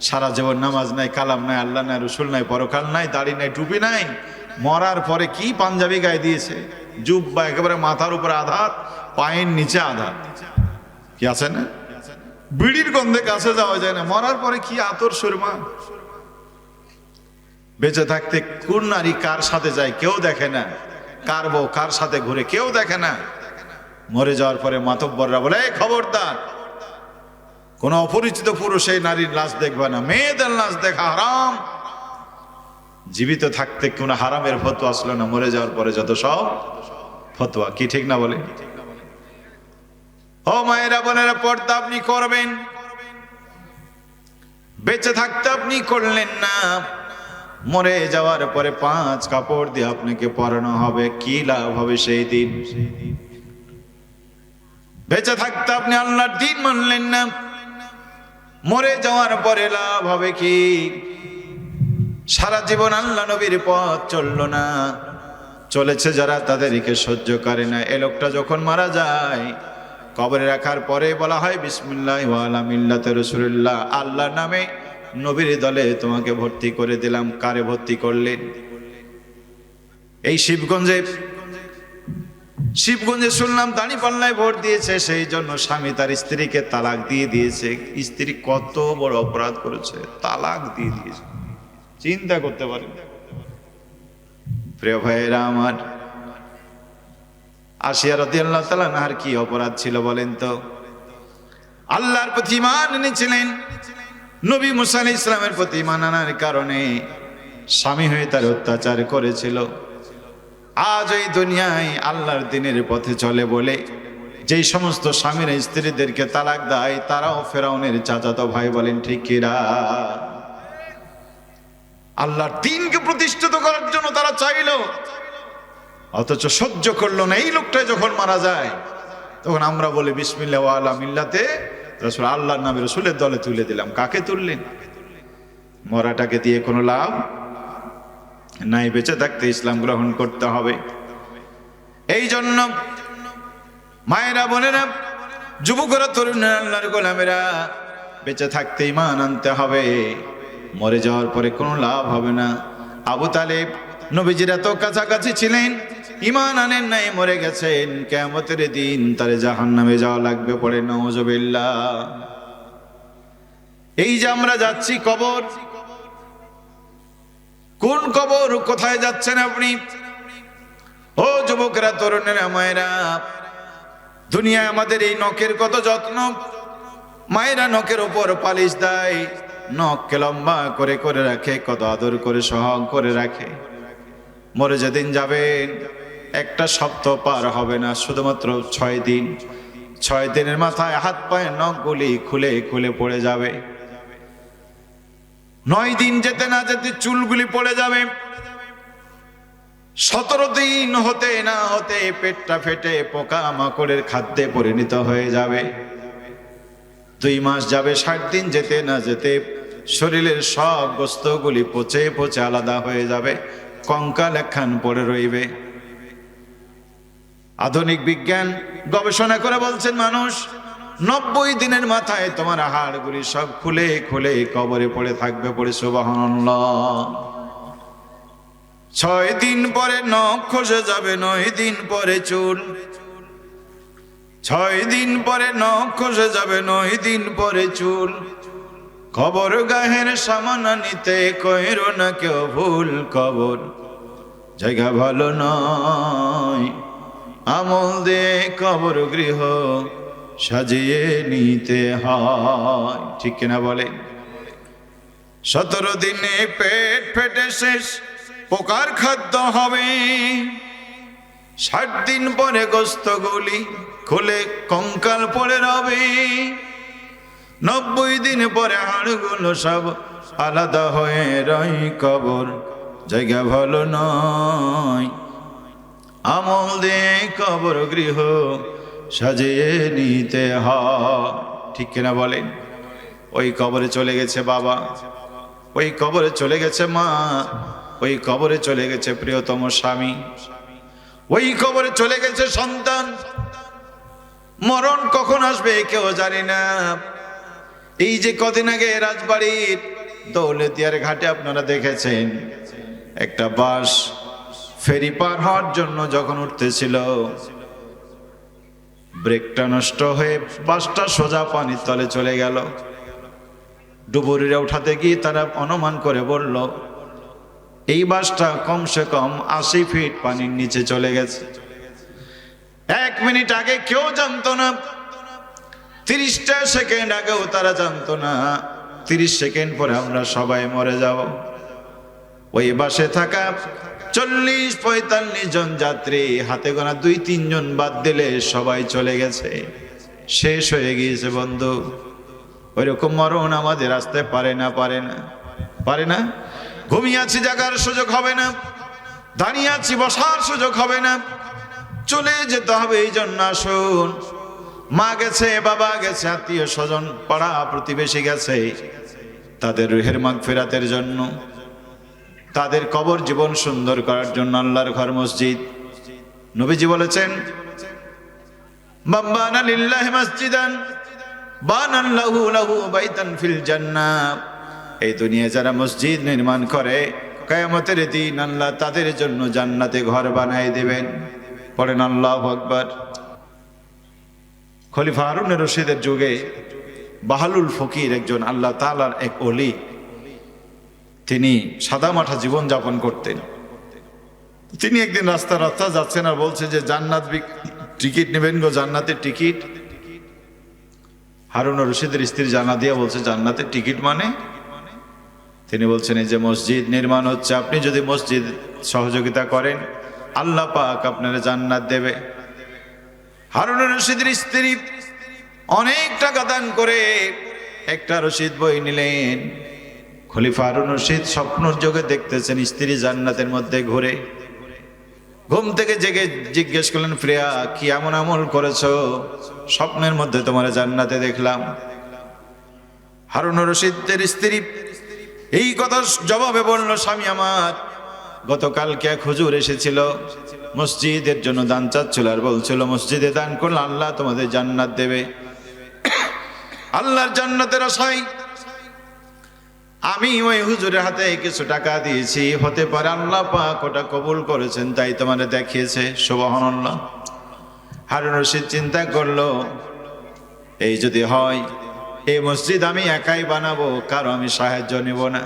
সারা জীবন নামাজ নাই, কালাম নাই, আল্লাহ নাই, রসুল নাই, পরকাল নাই, দাড়ি নাই, টুপি নাই, মরার পরে কি পাঞ্জাবি গায়ে দিয়েছে, জুব্বা একেবারে মাথার উপরে আধার, পায়ের নিচে আধার, কি আছে না? বিড়ির গন্ধে কাছে যাওয়া যায় না, মরার পরে কি আতর সুরমা। বেঁচে থাকতে কোন নারী কার সাথে যায় কেউ দেখে না, কার বউ কার সাথে ঘুরে কেউ দেখে না। মরে যাওয়ার পরে মাতব্বররা বলে, খবরদার, কোন অপরিচিত পুরুষ এই নারীর লাশ দেখবে না, মেয়েদের লাশ দেখা হারাম। জীবিত থাকতে কোন হারামের ফতোয়া আসলো না, মরে যাওয়ার পরে যত সব ফতোয়া। কি ঠিক না বলে? ও মায়েরা বোনেরা, পর্দা আপনি করবেন, বেঁচে থাকতে আপনি করলেন না, মরে যাওয়ার পরে 5 কাপড় দিয়ে আপনাকে পরানো হবে, কি লাভ হবে সেই দিন? বেঁচে থাকতে আপনি আল্লাহর দিন মানলেন না, মরে যাওয়ার পরে লাভ হবে কি? সারা জীবন আল্লাহ নবীর পথ চললো না, চলেছে যারা তাদেরকে সহ্য করে না। এ লোকটা যখন মারা যায়, কবরে রাখার পরে বলা হয় বিসমিল্লাহ ওয়া আলা মিল্লাতি রাসূলিল্লাহ, আল্লাহর নামে নবীর দলে তোমাকে ভর্তি করে দিলাম। কারে ভর্তি করলেন? এই শিবগঞ্জে শুনলাম দাঁড়িপাল্লায় ভোট দিয়েছে, সেই জন্য স্বামী তার স্ত্রীকে তালাক দিয়ে দিয়েছে। স্ত্রী কত বড় অপরাধ করেছে, তালাক দিয়ে দিয়েছে। চিন্তা করতে পারেন? প্রিয় ভাইয়েরা আমার, আসিয়া রাদিয়াল্লাহু তাআলা আনহার কি অপরাধ ছিল বলেন তো? আল্লাহর প্রতি ঈমান এনেছিলেন, নবী মুসা আলাইহিস সালামের প্রতি ঈমান আনার কারণে স্বামী হয়ে তার অত্যাচার করেছিল। আজ এই দুনিয়ায় আল্লাহর দ্বীনের পথে চলে বলে যেই সমস্ত স্বামীরা স্ত্রীদেরকে তালাক দেয়, তারাও ফেরাউনের চাচাতো ভাই। বলেন ঠিক কিনা? আল্লাহর দ্বীনকে প্রতিষ্ঠিত করার জন্য তারা চাইলো, অথচ সহ্য করলো না। এই লোকটা যখন মারা যায়, তখন আমরা বলি বিসমিল্লাহ ওয়া আলা মিল্লাতে রাসূল, আল্লাহর নামে রাসূলের দলে তুলে দিলাম। কাকে তুললেন? মরাটাকে দিয়ে কোনো লাভ নাই, বেঁচে থাকতে ইসলাম গ্রহণ করতে হবে। এই জন্য মায়েরা বোনেরা, যুবকরা, তরুণেরা, আল্লাহর গোলামেরা, বেঁচে থাকতে ঈমান আনতে হবে, মরে যাওয়ার পরে কোনো লাভ হবে না। আবু তালেব নবীজির এত কাছাকাছি ছিলেন, ঈমান আনেন নাই, মরে গেছেন, কিয়ামতের দিন তারে জাহান্নামে যাওয়া লাগবে। পড়ে নাউযুবিল্লাহ। এই যে আমরা যাচ্ছি কবর, কোন কবর? কোথায় যাচ্ছেন আপনি? ও যুবকেরা, তরুণেরা, মায়েরা, দুনিয়ায় আমাদের এই নখের কত যত্ন। মায়েরা নখের উপর পালিশ দেয়, নখকে লম্বা করে করে রাখে, কত আদর করে সহগ করে রাখে। মরে যেদিন যাবেন, একটা সপ্তাহ পার হবে না, শুধুমাত্র 6 দিন। 6 দিনের মাথায় হাত পায়ের নখগুলি খুলে খুলে পড়ে যাবে। 9 দিন যেতে না যেতে চুলগুলি পড়ে যাবে। 17 দিন হতে না হতে পেটটা ফেটে পোকা মাকড়ের খাদ্যে পরিণত হয়ে যাবে। 2 মাস যাবে, 60 দিন যেতে না যেতে শরীরের সব গোস্তগুলি পচে পচে আলাদা হয়ে যাবে, কঙ্কাল একখান পড়ে রইবে। আধুনিক বিজ্ঞান গবেষণা করে বলছেন মানুষ 90 দিনের মাথায় তোমার হাড়গুলি সব খুলে খুলে কবরে পড়ে থাকবে। পড়ে সুবহানাল্লাহ। 6 দিন পরে নখ খসে যাবে, 9 দিন পরে চুল। 6 দিন পরে নখ খসে যাবে, 9 দিন পরে চুল। কবর গাহের সামানা নিতে কইরো না কেউ ভুল, কবর জায়গা ভালো নয়, আমল দিয়ে কবর গৃহ সাজিয়ে নিতে হয়। ঠিক কিনা বলেন? 17 দিনে পেট ফেটে শেষ, পোকার খাদ্য হবে। 60 দিন পরে গোস্তগুলি খুলে কঙ্কাল পড়ে রবে। 90 দিন পরে হাড়গুলো সব আলাদা হয়ে রয়, কবর জায়গা ভালো নয়, আমল দিয়ে কবর গৃহ সাজিয়ে নিতে হয়। ঠিক কিনা বলেন? ওই কবরে চলে গেছে বাবা, ওই কবরে চলে গেছে মা, ওই কবরে চলে গেছে প্রিয়তম স্বামী, ওই কবরে চলে গেছে সন্তান। মরণ কখন আসবে কেউ জানি না। এই যে কদিন আগে রাজবাড়ির দৌলতিয়ার ঘাটে আপনারা দেখেছেন, একটা বাস ফেরি পার হওয়ার জন্য যখন উঠতেছিল, ব্রেকটা নষ্ট হয়ে বাসটা সোজা পানির তলে চলে গেল। ডুবুরিরা উঠাতে গিয়ে তারা অনুমান করে বলল এই বাসটা কমসে কম 80 ফিট পানির নিচে চলে গেছে। 1 মিনিট আগে কেউ জানতো না, 30টা সেকেন্ড আগেও তারা জানতো না, 30 সেকেন্ড পরে আমরা সবাই মরে যাব। ওই বাসে থাকা 40-45 জন যাত্রী, হাতে গোনা 2-3 জন বাদ দিলে সবাই চলে গেছে, শেষ হয়ে গিয়েছে বন্ধু। ওইরকম মরণ আমাদের আসতে পারে না, পারে না, পারে না। ঘুমিয়ে আছি, জাগার সুযোগ হবে না, দাঁড়িয়ে আছি, বসার সুযোগ হবে না, চলে যেতে হবে। এই জন্য আসুন, মা গেছে, বাবা গেছে, আত্মীয় স্বজন পাড়া প্রতিবেশী গেছে, তাদের রুহের মাগফিরাতের জন্য, তাদের কবর জীবন সুন্দর করার জন্য আল্লাহর ঘর মসজিদ। নবীজি বলেছেন বানা লিল্লাহি মাসজিদান বানাল্লাহু লাহু বাইতান ফিল জান্নাহ। এই দুনিয়ায় যারা মসজিদ নির্মাণ করে, কিয়ামতের দিন আল্লাহ তাদের জন্য জান্নাতে ঘর বানায় দেবেন। পড়েন আল্লাহু আকবার। খলিফা হারুন রশিদের যুগে বাহালুল ফকির একজন আল্লাহ তাআলার এক ওলি, তিনি সাদামাটা জীবন যাপন করতেন। তিনি একদিন রাস্তা যাচ্ছেন আর বলছে যে জান্নাত টিকিট নেবেন গো, জান্নাতের টিকিট। হারুন রশিদের স্ত্রী জানা দিয়ে বলছে জান্নাতের টিকিট মানে? তিনি বলছেন এই যে মসজিদ নির্মাণ হচ্ছে, আপনি যদি মসজিদ সহযোগিতা করেন আল্লাহ পাক আপনার জান্নাত দেবে। হারুন রশিদের স্ত্রী অনেক টাকা দান করে একটা রশিদ বই নিলেন। খলিফা হারুন রশিদ স্বপ্নর যোগে দেখতেছেন স্ত্রী জান্নাতের মধ্যে ঘুরে। ঘুম থেকে জেগে জিজ্ঞেস করলেন, প্রিয়া কি এমন আমল করেছো, স্বপ্নের মধ্যে তোমার জান্নাতে দেখলাম। হারুন রশিদের স্ত্রী এই কথা জবাবে বলল, স্বামী আমার গতকালকে এক হুজুর এসেছিল, মসজিদের জন্য দান চাচ্ছিল আর বলছিল মসজিদে দান করলে আল্লাহ তোমাদের জান্নাত দেবে। আল্লাহর জান্নাতের আশায় আমি ওই হুজুরের হাতে কিছু টাকা দিয়েছি, হতে পারে আল্লাহ পাক ওটা কবুল করেছেন তাই তোমাদের দেখিয়েছে। সুবহানাল্লাহ। হারুন রশিদ চিন্তা করলো এই যদি হয় এই মসজিদ আমি একাই বানাবো, কারো আমি সাহায্য নিব না।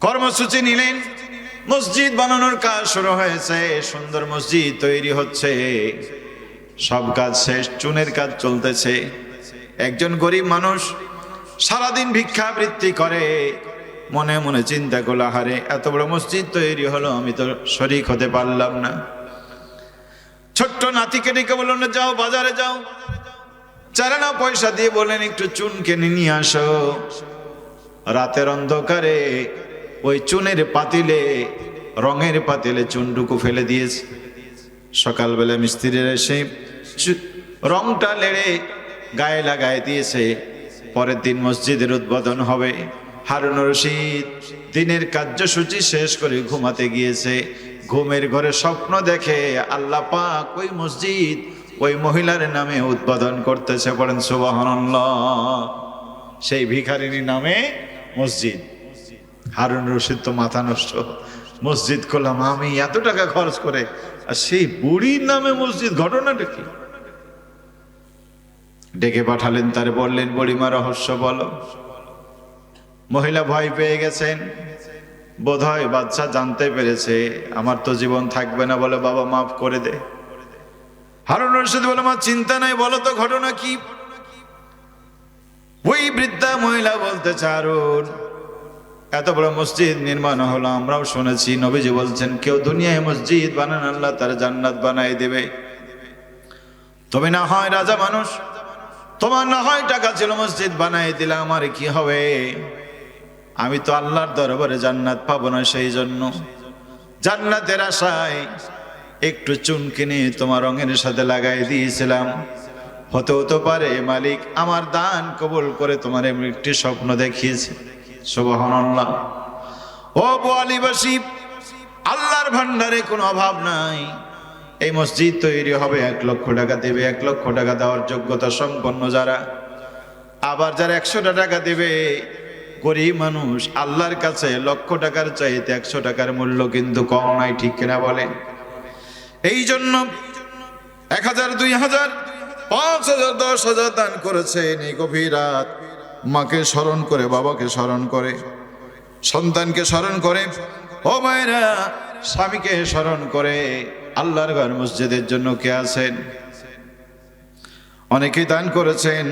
কর্মসূচি নিলেন, মসজিদ বানানোর কাজ শুরু হয়েছে, সুন্দর মসজিদ তৈরি হচ্ছে, সব কাজ শেষ, চুনের কাজ চলতেছে। একজন গরিব মানুষ সারাদিন ভিক্ষাবৃত্তি করে, মনে মনে চিন্তা করলো হারে এত বড় মসজিদ তৈরি হলো, আমি তো শরীক হতে পারলাম না। ছোট্ট নাতিকে ডেকে বললেন যাও বাজারে যাও, চারানা পয়সা দিয়ে বলেন একটু চুন কিনে নিয়ে আসো। রাতের অন্ধকারে ওই চুনের পাতিলে, রঙের পাতিলে চুনটুকু ফেলে দিয়েছে। সকালবেলা মিস্ত্রিরা এসে রংটা লেড়ে গায়ে লাগায় দিয়েছে, পরের দিন মসজিদের উদ্বোধন হবে। হারুন রশিদ দিনের কার্যসূচি শেষ করে ঘুমাতে গিয়েছে। ঘুমের ঘরে স্বপ্ন দেখে আল্লাহ পাক ওই মসজিদ ওই মহিলার নামে উদ্বোধন করতেছে। পড়েন সুবহানাল্লাহ। সেই ভিখারিনী নামে মসজিদ। হারুন রশিদ তো মাথা নষ্ট, মসজিদ করলাম আমি এত টাকা খরচ করে, আর সেই বুড়ির নামে মসজিদ, ঘটনাটা কি? ডেকে পাঠালেন, তার বললেন বুড়িমা রহস্য বলো। মহিলা ভয় পেয়ে গেছেন, বোধহয় বাচ্চা জানতে পেরেছে আমার তো জীবন থাকবে না, বলে বাবা মাফ করে দে। হারুন রশিদ বলে মা চিন্তা নাই, বলো তো ঘটনা কি? ওই বৃদ্ধা মহিলা বলতে চারুন, এত বড় মসজিদ নির্মাণ হলো, আমরাও শুনেছি নবীজি বলছেন কেউ দুনিয়ায় মসজিদ বানান আল্লাহ তার জান্নাত বানাই দেবে। তুমি না হয় রাজা মানুষ, তোমার না হয় টাকা ছিল, মসজিদ বানাই দিলে আমার কি হবে? আমি তো আল্লাহর দরবারে জান্নাত পাবো না, সেই জন্য জান্নাতের আশায় একটু চুন কিনে তোমার রঙের সাথে লাগাই দিয়েছিলাম। হতে পারে মালিক আমার দান কবুল করে তোমার এমন একটি স্বপ্ন দেখিয়েছে। সুবহানাল্লাহ। ও বোয়ালিবাসী, আল্লাহর ভান্ডারে কোনো অভাব নাই। এই মসজিদ তৈরি হবে 1 লক্ষ টাকা দেবে, 1 লক্ষ টাকা দেওয়ার যোগ্যতা সম্পন্ন যারা, আবার যারা 100 টাকা দেবে, গরিব মানুষ, আল্লাহর কাছে লক্ষ টাকার চাইতে 100 টাকার মূল্য কিন্তু কম নাই, ঠিক কিনা বলেন? এই জন্য 1000, 2000, 5000, 10,000 দান করেছেন। এই গভীর রাত মাকে স্মরণ করে, বাবাকে স্মরণ করে, সন্তানকে স্মরণ করে, ও মায়েরা স্বামীকে স্মরণ করে আল্লাহর ঘর মসজিদের জন্য কে আছেন? অনেকেই দান করেছেন।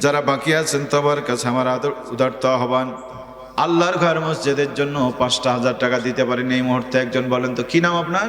যারা বাকি আছেন তোমার কাছে আমার উদারত আহ্বান, আল্লাহর ঘর মসজিদের জন্য 5,000 টাকা দিতে পারেন এই মুহূর্তে। একজন বলেন তো কি নাম আপনার?